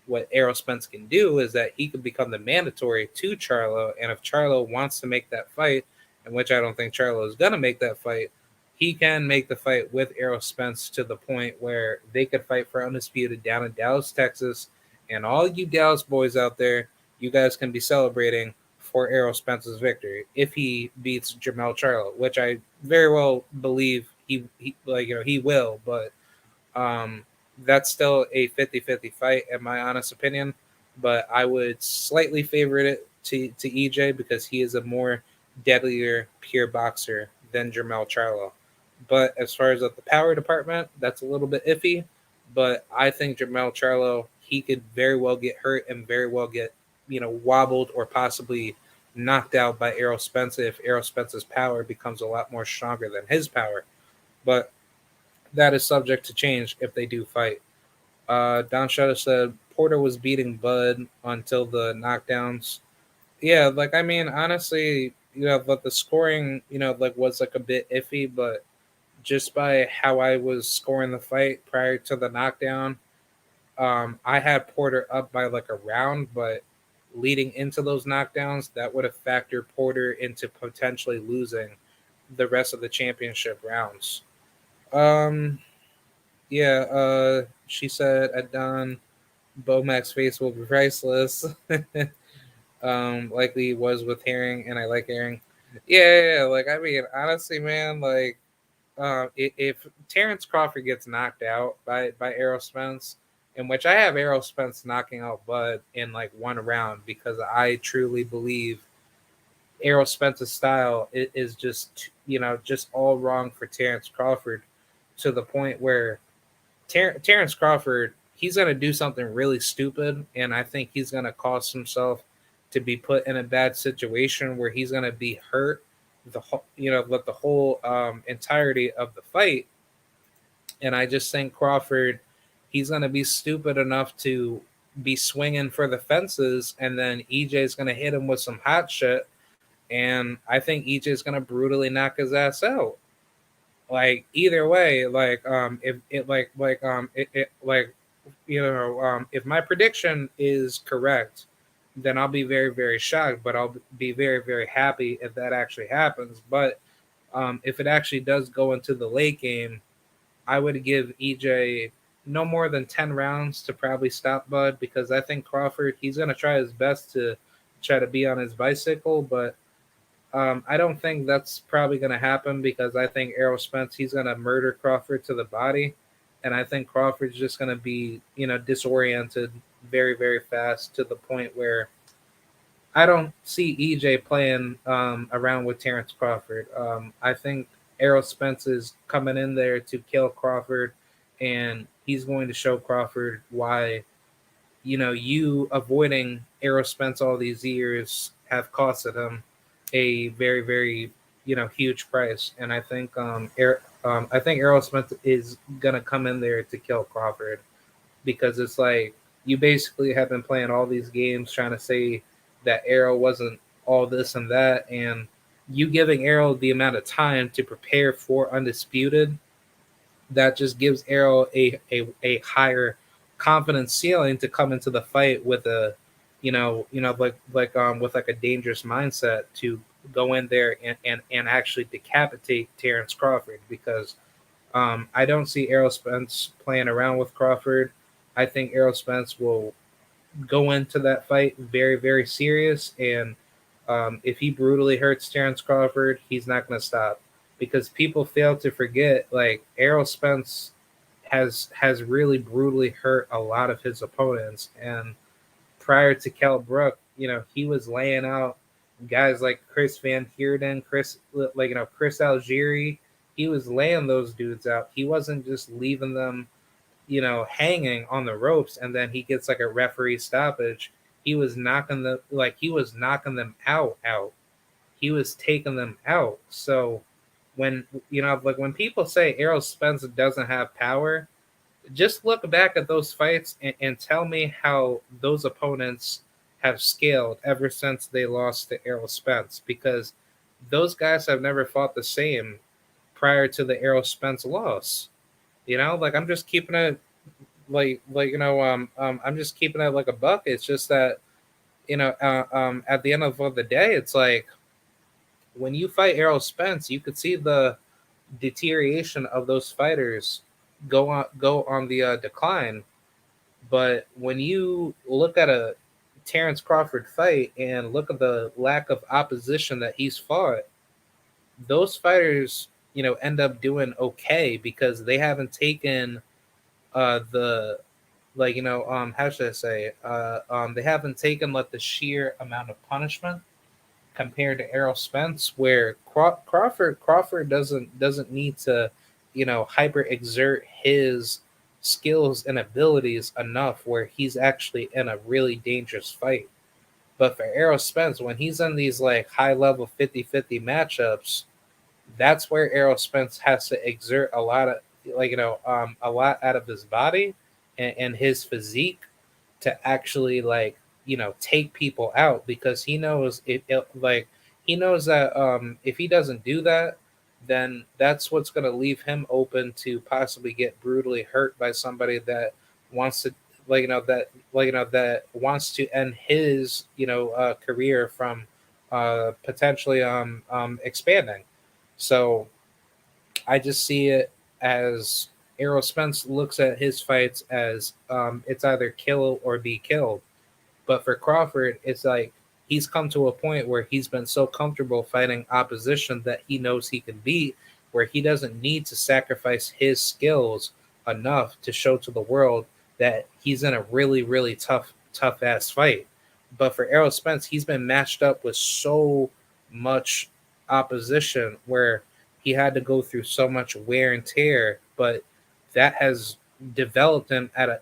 what Errol Spence can do is that he could become the mandatory to Charlo, and if Charlo wants to make that fight, in which I don't think Charlo is gonna make that fight, he can make the fight with Errol Spence to the point where they could fight for undisputed down in Dallas, Texas, and all you Dallas boys out there, you guys can be celebrating for Errol Spence's victory if he beats Jermell Charlo, which I very well believe he like he will, but um, that's still a 50-50 fight, in my honest opinion. But I would slightly favor it to EJ because he is a more deadlier pure boxer than Jermell Charlo. But as far as the power department, that's a little bit iffy. But I think Jermell Charlo, he could very well get hurt and very well get, wobbled or possibly knocked out by Errol Spence if Errol Spence's power becomes a lot more stronger than his power. But that is subject to change if they do fight. Don Shutter said Porter was beating Bud until the knockdowns. Yeah, like I mean, honestly, but the scoring, was like a bit iffy, but just by how I was scoring the fight prior to the knockdown, I had Porter up by like a round, but leading into those knockdowns, that would have factored Porter into potentially losing the rest of the championship rounds. Um, Yeah, she said at dawn, Bomac's face will be priceless. Likely was with Herring, and I like Herring. Yeah, like I mean, honestly, man, like, if Terence Crawford gets knocked out by Errol Spence, in which I have Errol Spence knocking out Bud in like one round because I truly believe Errol Spence's style is just just all wrong for Terence Crawford to the point where Terence Crawford, he's going to do something really stupid, and I think he's going to cause himself to be put in a bad situation where he's going to be hurt with the whole entirety of the fight. And I just think Crawford, he's going to be stupid enough to be swinging for the fences, and then EJ's going to hit him with some hot shit, and I think EJ's going to brutally knock his ass out. Like either way, like if it like if my prediction is correct, then I'll be very very shocked, but I'll be very very happy if that actually happens. But if it actually does go into the late game, I would give EJ no more than 10 rounds to probably stop Bud, because I think Crawford, he's gonna try his best to try to be on his bicycle, but I don't think that's probably going to happen because I think Errol Spence, he's going to murder Crawford to the body. And I think Crawford's just going to be, disoriented very, very fast to the point where I don't see EJ playing around with Terence Crawford. I think Errol Spence is coming in there to kill Crawford, and he's going to show Crawford why, you avoiding Errol Spence all these years have costed him a very, very, huge price. And I think I think Errol Spence is gonna come in there to kill Crawford, because it's like you basically have been playing all these games trying to say that Errol wasn't all this and that, and you giving Errol the amount of time to prepare for Undisputed, that just gives Errol a higher confidence ceiling to come into the fight with a with like a dangerous mindset to go in there and actually decapitate Terence Crawford, because I don't see Errol Spence playing around with Crawford. I think Errol Spence will go into that fight very, very serious. And if he brutally hurts Terence Crawford, he's not going to stop, because people fail to forget, like, Errol Spence has really brutally hurt a lot of his opponents. And prior to Kell Brook, he was laying out guys like Chris Van Heerden, Chris Algieri. He was laying those dudes out. He wasn't just leaving them, hanging on the ropes, and then he gets like a referee stoppage. He was knocking them out. He was taking them out. So when when people say Errol Spence doesn't have power, just look back at those fights and tell me how those opponents have scaled ever since they lost to Errol Spence, because those guys have never fought the same prior to the Errol Spence loss. Like I'm just keeping it I'm just keeping it like a buck. It's just that at the end of the day, it's like when you fight Errol Spence, you could see the deterioration of those fighters go on the decline. But when you look at a Terence Crawford fight and look at the lack of opposition that he's fought, those fighters, end up doing okay because they haven't taken the how should I say they haven't taken like the sheer amount of punishment compared to Errol Spence, where Crawford doesn't need to, hyper exert his skills and abilities enough where he's actually in a really dangerous fight. But for Errol Spence, when he's in these like high level 50-50 matchups, that's where Errol Spence has to exert a lot of a lot out of his body and his physique to actually take people out because he knows he knows that if he doesn't do that, then that's what's going to leave him open to possibly get brutally hurt by somebody that wants to that wants to end his career from potentially expanding. So I just see it as Errol Spence looks at his fights as it's either kill or be killed. But for Crawford, it's like he's come to a point where he's been so comfortable fighting opposition that he knows he can beat, where he doesn't need to sacrifice his skills enough to show to the world that he's in a really, really tough ass fight. But for Errol Spence, he's been matched up with so much opposition where he had to go through so much wear and tear, but that has developed him at a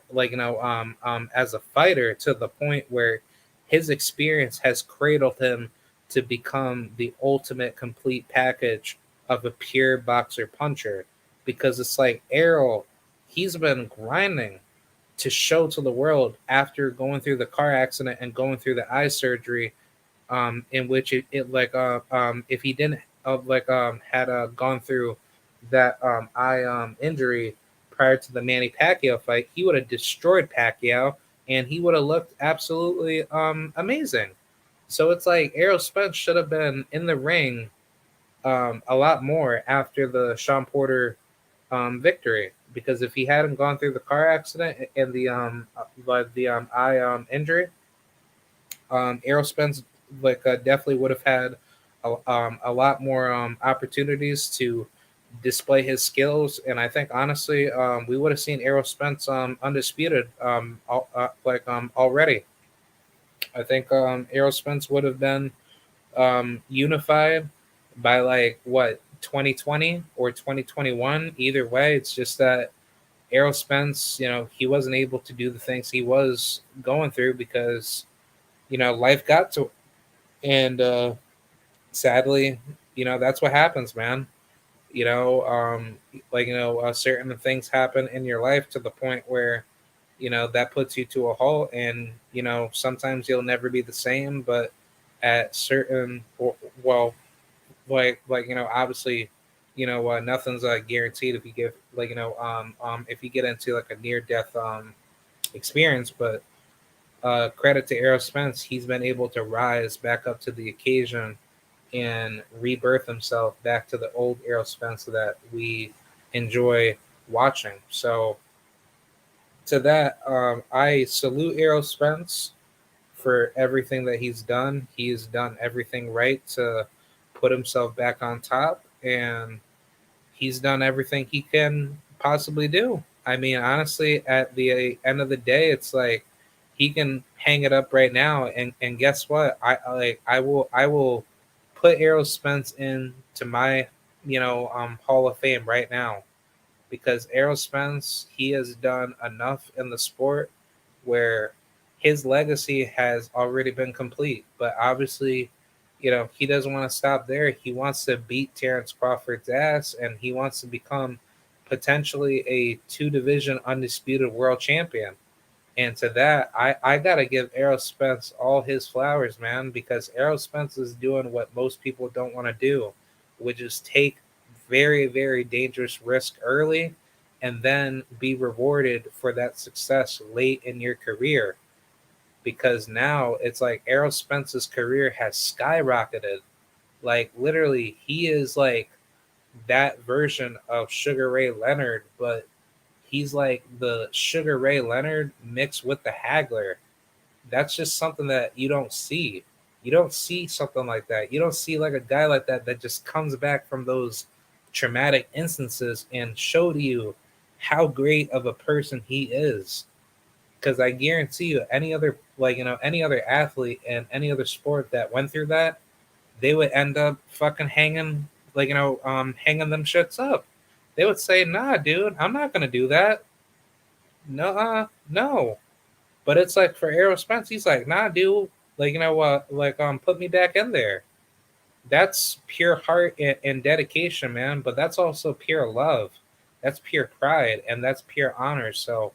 as a fighter to the point where his experience has cradled him to become the ultimate complete package of a pure boxer puncher. Because it's like Errol, he's been grinding to show to the world after going through the car accident and going through the eye surgery, in which if he didn't had gone through that eye injury prior to the Manny Pacquiao fight, he would have destroyed Pacquiao and he would have looked absolutely amazing. So it's like Errol Spence should have been in the ring a lot more after the Sean Porter victory, because if he hadn't gone through the car accident and the eye injury, Errol Spence definitely would have had a lot more opportunities to display his skills, and I think honestly, we would have seen Errol Spence undisputed already. I think Errol Spence would have been unified by like what 2020 or 2021. Either way, it's just that Errol Spence, he wasn't able to do the things he was going through because life got to, and sadly, that's what happens, man. Certain things happen in your life to the point where that puts you to a halt, and sometimes you'll never be the same. But at certain, well, obviously, nothing's guaranteed if you give if you get into like a near death experience. But credit to Errol Spence, he's been able to rise back up to the occasion and rebirth himself back to the old Errol Spence that we enjoy watching. So to that, I salute Errol Spence for everything that he's done. He's done everything right to put himself back on top, and he's done everything he can possibly do. I mean, honestly, at the end of the day, it's like he can hang it up right now, and guess what? I will put Errol Spence into my Hall of Fame right now, because Errol Spence, he has done enough in the sport where his legacy has already been complete. But obviously, he doesn't want to stop there. He wants to beat Terence Crawford's ass, and he wants to become potentially a two-division undisputed world champion. And to that, I gotta give Errol Spence all his flowers, man, because Errol Spence is doing what most people don't want to do, which is take very, very dangerous risk early and then be rewarded for that success late in your career. Because now it's like Errol Spence's career has skyrocketed. Like literally, he is like that version of Sugar Ray Leonard, but he's like the Sugar Ray Leonard mixed with the Hagler. That's just something that you don't see. You don't see something like that. You don't see like a guy like that that just comes back from those traumatic instances and show to you how great of a person he is. Because I guarantee you, any other any other athlete in any other sport that went through that, they would end up fucking hanging hanging them shits up. They would say, "Nah, dude, I'm not gonna do that. No, no." But it's like for Errol Spence, he's like, "Nah, dude, like put me back in there." That's pure heart and dedication, man. But that's also pure love. That's pure pride, and that's pure honor. So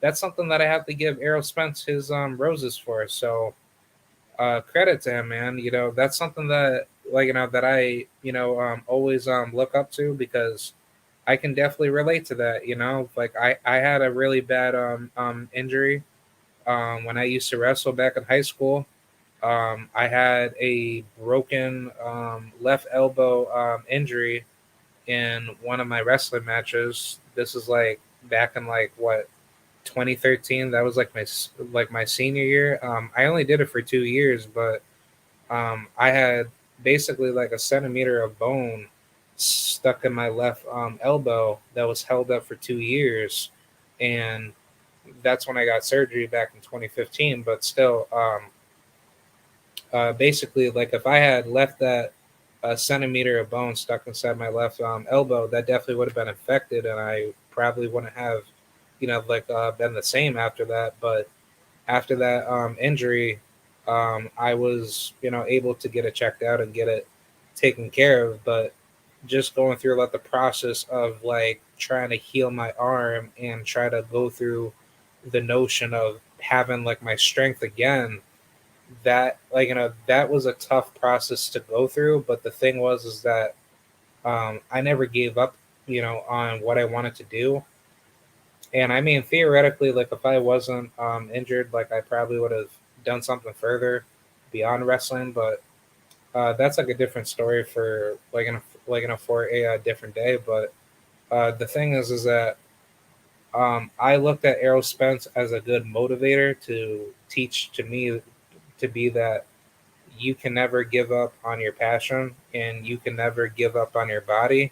that's something that I have to give Errol Spence his roses for. So credit to him, man. That's something that that I always look up to because I can definitely relate to that. Like I had a really bad injury when I used to wrestle back in high school. I had a broken left elbow injury in one of my wrestling matches. This is like back in like what 2013. That was like my senior year. I only did it for 2 years, but I had basically like a centimeter of bone stuck in my left elbow that was held up for 2 years, and that's when I got surgery back in 2015. But still, basically, like if I had left that centimeter of bone stuck inside my left elbow, that definitely would have been infected, and I probably wouldn't have, been the same after that. But after that injury, I was able to get it checked out and get it taken care of. But just going through like the process of like trying to heal my arm and try to go through the notion of having like my strength again, that that was a tough process to go through. But the thing was is that I never gave up on what I wanted to do. And I mean, theoretically, like if I wasn't injured, like I probably would have done something further beyond wrestling. But that's like a different story for for a different day. But the thing is that I looked at Errol Spence as a good motivator to teach to me to be that you can never give up on your passion and you can never give up on your body,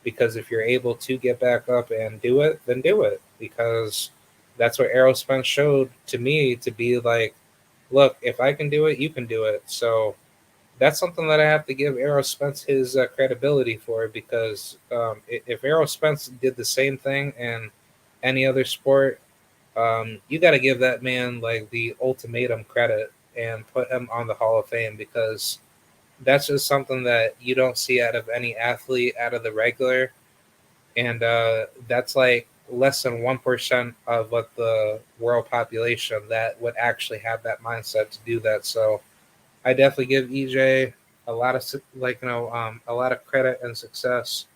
because if you're able to get back up and do it, then do it, because that's what Errol Spence showed to me to be like, look, if I can do it, you can do it. So that's something that I have to give Errol Spence his credibility for, because if Errol Spence did the same thing in any other sport, you got to give that man like the ultimatum credit and put him on the Hall of Fame, because that's just something that you don't see out of any athlete out of the regular, and that's like less than 1% of what the world population that would actually have that mindset to do that. So I definitely give EJ a lot of a lot of credit and success,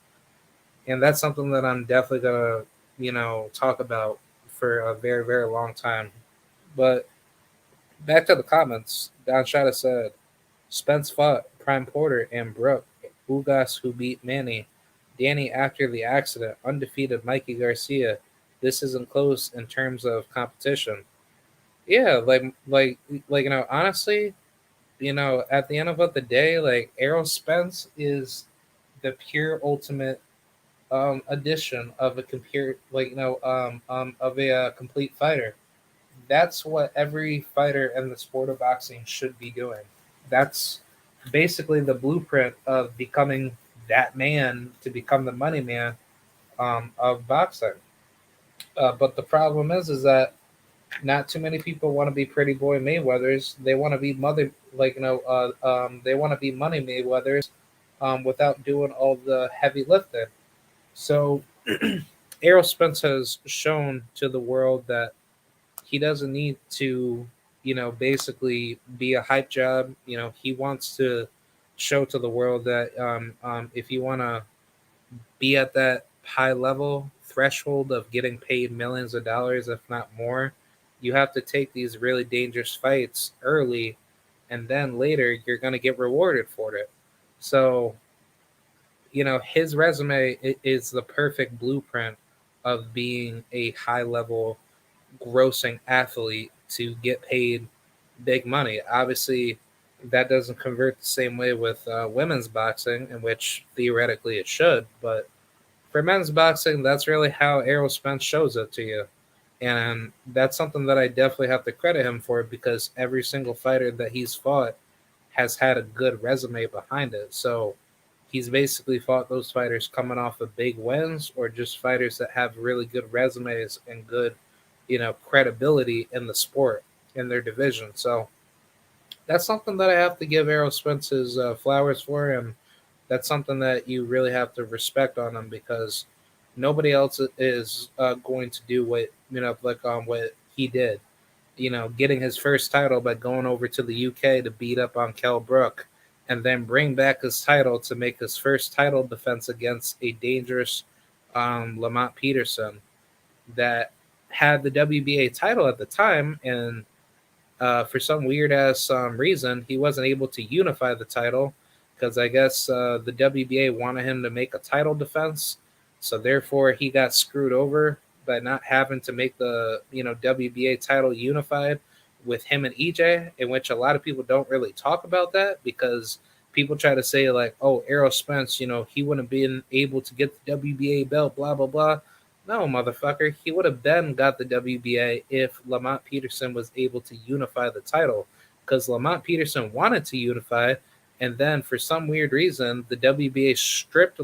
and that's something that I'm definitely gonna talk about for a very very long time. But back to the comments. Don Shada said Spence fought Prime Porter and Brooke. Ugas who beat Manny. Danny after the accident. Undefeated Mikey Garcia. This isn't close in terms of competition. Yeah, honestly, at the end of the day, like Errol Spence is the pure ultimate addition of a compare of a complete fighter. That's what every fighter in the sport of boxing should be doing. That's basically the blueprint of becoming that man to become the money man of boxing. But the problem is that not too many people want to be pretty boy Mayweathers. They want to be they want to be money Mayweathers without doing all the heavy lifting. So Errol Spence has shown to the world that he doesn't need to, basically be a hype job. He wants to show to the world that if you want to be at that high level threshold of getting paid millions of dollars, if not more, you have to take these really dangerous fights early, and then later you're going to get rewarded for it. So, his resume is the perfect blueprint of being a high level grossing athlete to get paid big money. Obviously, that doesn't convert the same way with women's boxing, in which theoretically it should. But for men's boxing, that's really how Errol Spence shows it to you. And that's something that I definitely have to credit him for because every single fighter that he's fought has had a good resume behind it. So he's basically fought those fighters coming off of big wins or just fighters that have really good resumes and good, credibility in the sport in their division. So that's something that I have to give Errol Spence his flowers for, and that's something that you really have to respect on him because nobody else is going to do what what he did. Getting his first title by going over to the UK to beat up on Kell Brook, and then bring back his title to make his first title defense against a dangerous Lamont Peterson that had the WBA title at the time, and for some weird ass reason, he wasn't able to unify the title because I guess the WBA wanted him to make a title defense, so therefore he got screwed over by not having to make the WBA title unified with him and EJ, in which a lot of people don't really talk about that because people try to say like, oh, Errol Spence, he wouldn't have been able to get the WBA belt, blah blah blah. No, motherfucker. He would have then got the WBA if Lamont Peterson was able to unify the title. Because Lamont Peterson wanted to unify, and then for some weird reason, the WBA stripped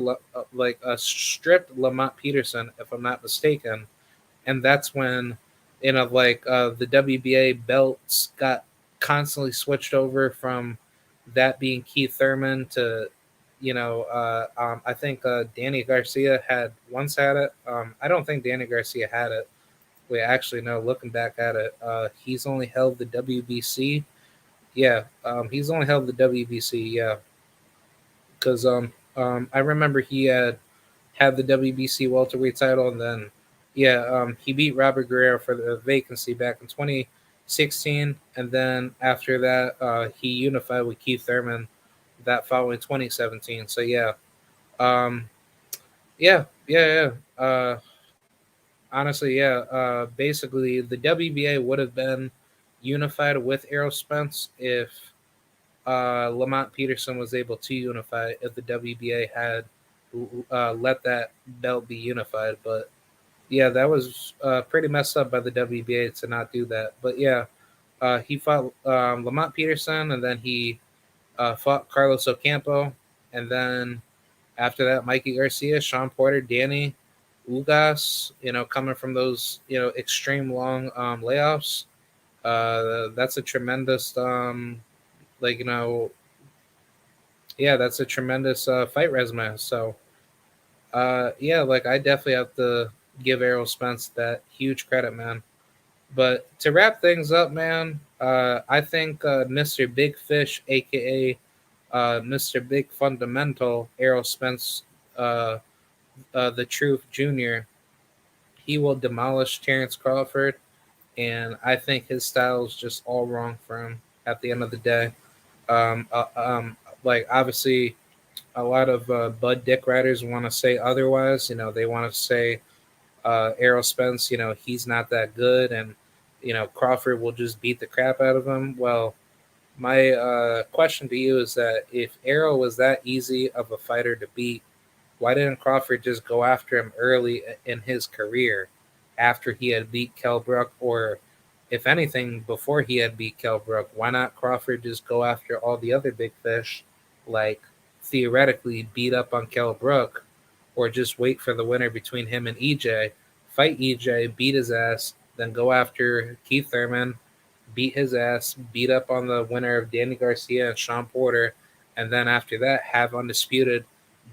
Lamont Peterson, if I'm not mistaken, and that's when the WBA belts got constantly switched over from that being Keith Thurman to I think Danny Garcia had once had it. I don't think Danny Garcia had it. Wait, actually, no. Looking back at it, he's only held the WBC. Yeah, he's only held the WBC. Yeah, because I remember he had the WBC welterweight title, and then he beat Robert Guerrero for the vacancy back in 2016, and then after that, he unified with Keith Thurman that following 2017. So um, yeah. Honestly, yeah. Basically, the WBA would have been unified with Errol Spence if Lamont Peterson was able to unify. If the WBA had let that belt be unified, but yeah, that was pretty messed up by the WBA to not do that. But yeah, he fought Lamont Peterson, and then he fought Carlos Ocampo, and then after that, Mikey Garcia, Sean Porter, Danny Ugas, coming from those, extreme long layoffs. That's a tremendous, like, yeah, that's a tremendous fight resume. So, yeah, like, I definitely have to give Errol Spence that huge credit, man. But to wrap things up, man, I think Mr. Big Fish, aka Mr. Big Fundamental, Errol Spence, uh, the Truth Jr., he will demolish Terence Crawford, and I think his style is just all wrong for him at the end of the day. Like, obviously, a lot of Bud Dick riders want to say otherwise. They want to say Errol Spence, he's not that good, and Crawford will just beat the crap out of him. Well, my question to you is that if Errol was that easy of a fighter to beat, why didn't Crawford just go after him early in his career after he had beat Kell Brook? Or, if anything, before he had beat Kell Brook, why not Crawford just go after all the other big fish, like theoretically beat up on Kell Brook, or just wait for the winner between him and EJ, fight EJ, beat his ass, then go after Keith Thurman, beat his ass, beat up on the winner of Danny Garcia and Sean Porter, and then after that have undisputed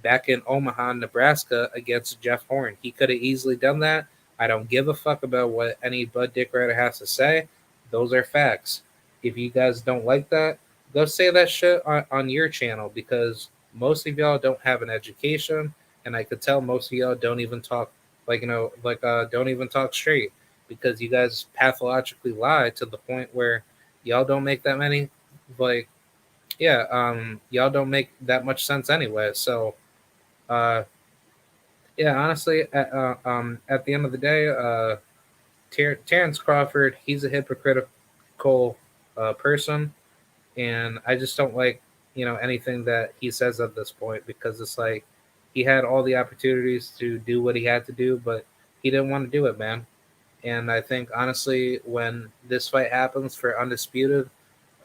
back in Omaha, Nebraska against Jeff Horn. He could have easily done that. I don't give a fuck about what any Bud Dick Rider has to say. Those are facts. If you guys don't like that, go say that shit on your channel because most of y'all don't have an education, and I could tell most of y'all don't even talk don't even talk straight because you guys pathologically lie to the point where y'all don't make that many like y'all don't make that much sense anyway. So uh, yeah, honestly, at the end of the day, Terence Crawford, he's a hypocritical person, and I just don't like anything that he says at this point because it's like he had all the opportunities to do what he had to do, but he didn't want to do it, man. And I think honestly, when this fight happens for undisputed,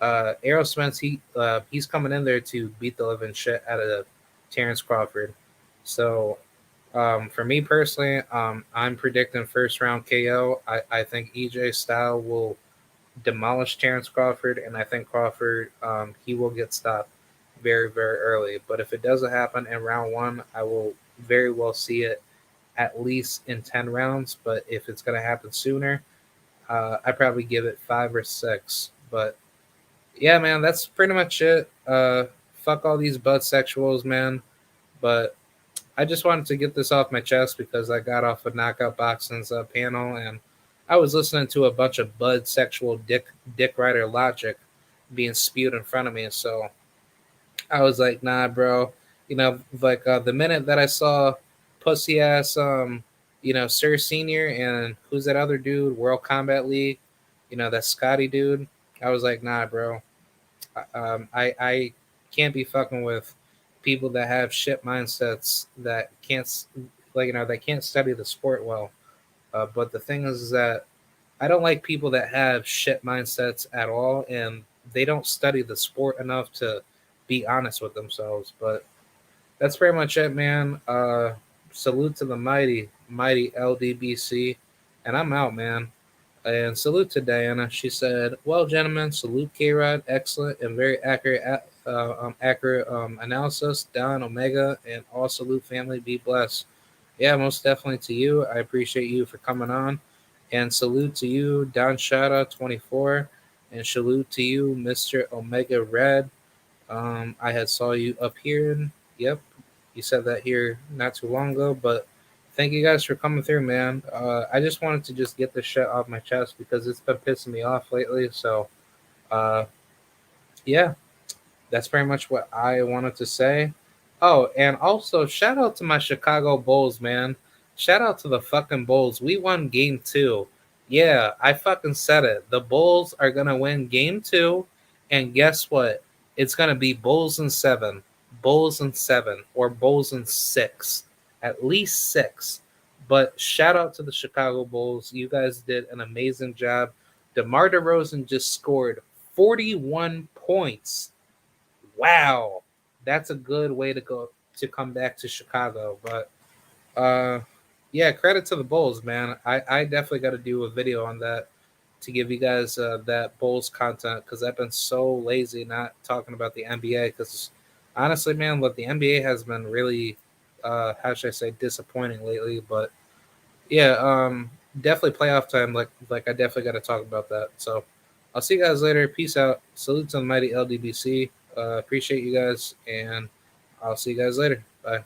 Errol Spence he's coming in there to beat the living shit out of Terence Crawford. So for me personally, I'm predicting first round KO. I think EJ style will demolish Terence Crawford, and I think Crawford he will get stopped very very early. But if it doesn't happen in round one, I will very well see it at least in 10 rounds. But if it's gonna happen sooner, I probably give it 5 or 6. But yeah, man, that's pretty much it. Fuck all these bud sexuals, man. But I just wanted to get this off my chest because I got off of Knockout Boxing's panel and I was listening to a bunch of bud sexual dick rider logic being spewed in front of me. So I was like, nah, bro. Like the minute that I saw pussy ass, Sir Senior and who's that other dude, World Combat League, that Scotty dude, I was like, nah, bro. I can't be fucking with people that have shit mindsets that can't that can't study the sport well. But the thing is that I don't like people that have shit mindsets at all, and they don't study the sport enough to be honest with themselves. But that's pretty much it, man. Salute to the mighty LDBC, and I'm out, man. And salute to Diana. She said, "Well, gentlemen, salute K Rod. Excellent and very accurate analysis. Down Omega and all salute family. Be blessed." Yeah, most definitely to you. I appreciate you for coming on, and salute to you, Don Shada 24, and salute to you, Mister Omega Red. I had saw you up here. Yep, you said that here not too long ago, but thank you guys for coming through, man. I just wanted to just get this shit off my chest because it's been pissing me off lately. So, uh, yeah, that's pretty much what I wanted to say. Oh, and also shout out to my Chicago Bulls, man. Shout out to the fucking Bulls. We won game two. Yeah, I fucking said it. The Bulls are gonna win game two, and guess what? It's gonna be Bulls in seven, Bulls in seven, or Bulls in six, at least six. But shout out to the Chicago Bulls. You guys did an amazing job. DeMar DeRozan just scored 41 points. Wow, that's a good way to go to come back to Chicago. But uh, yeah, credit to the Bulls, man. I definitely got to do a video on that to give you guys that Bulls content because I've been so lazy not talking about the NBA. Because honestly, man, look, the NBA has been really, how should I say, disappointing lately. But yeah, definitely playoff time. Like I definitely got to talk about that. So I'll see you guys later. Peace out. Salute to the mighty LDBC. Appreciate you guys, and I'll see you guys later. Bye.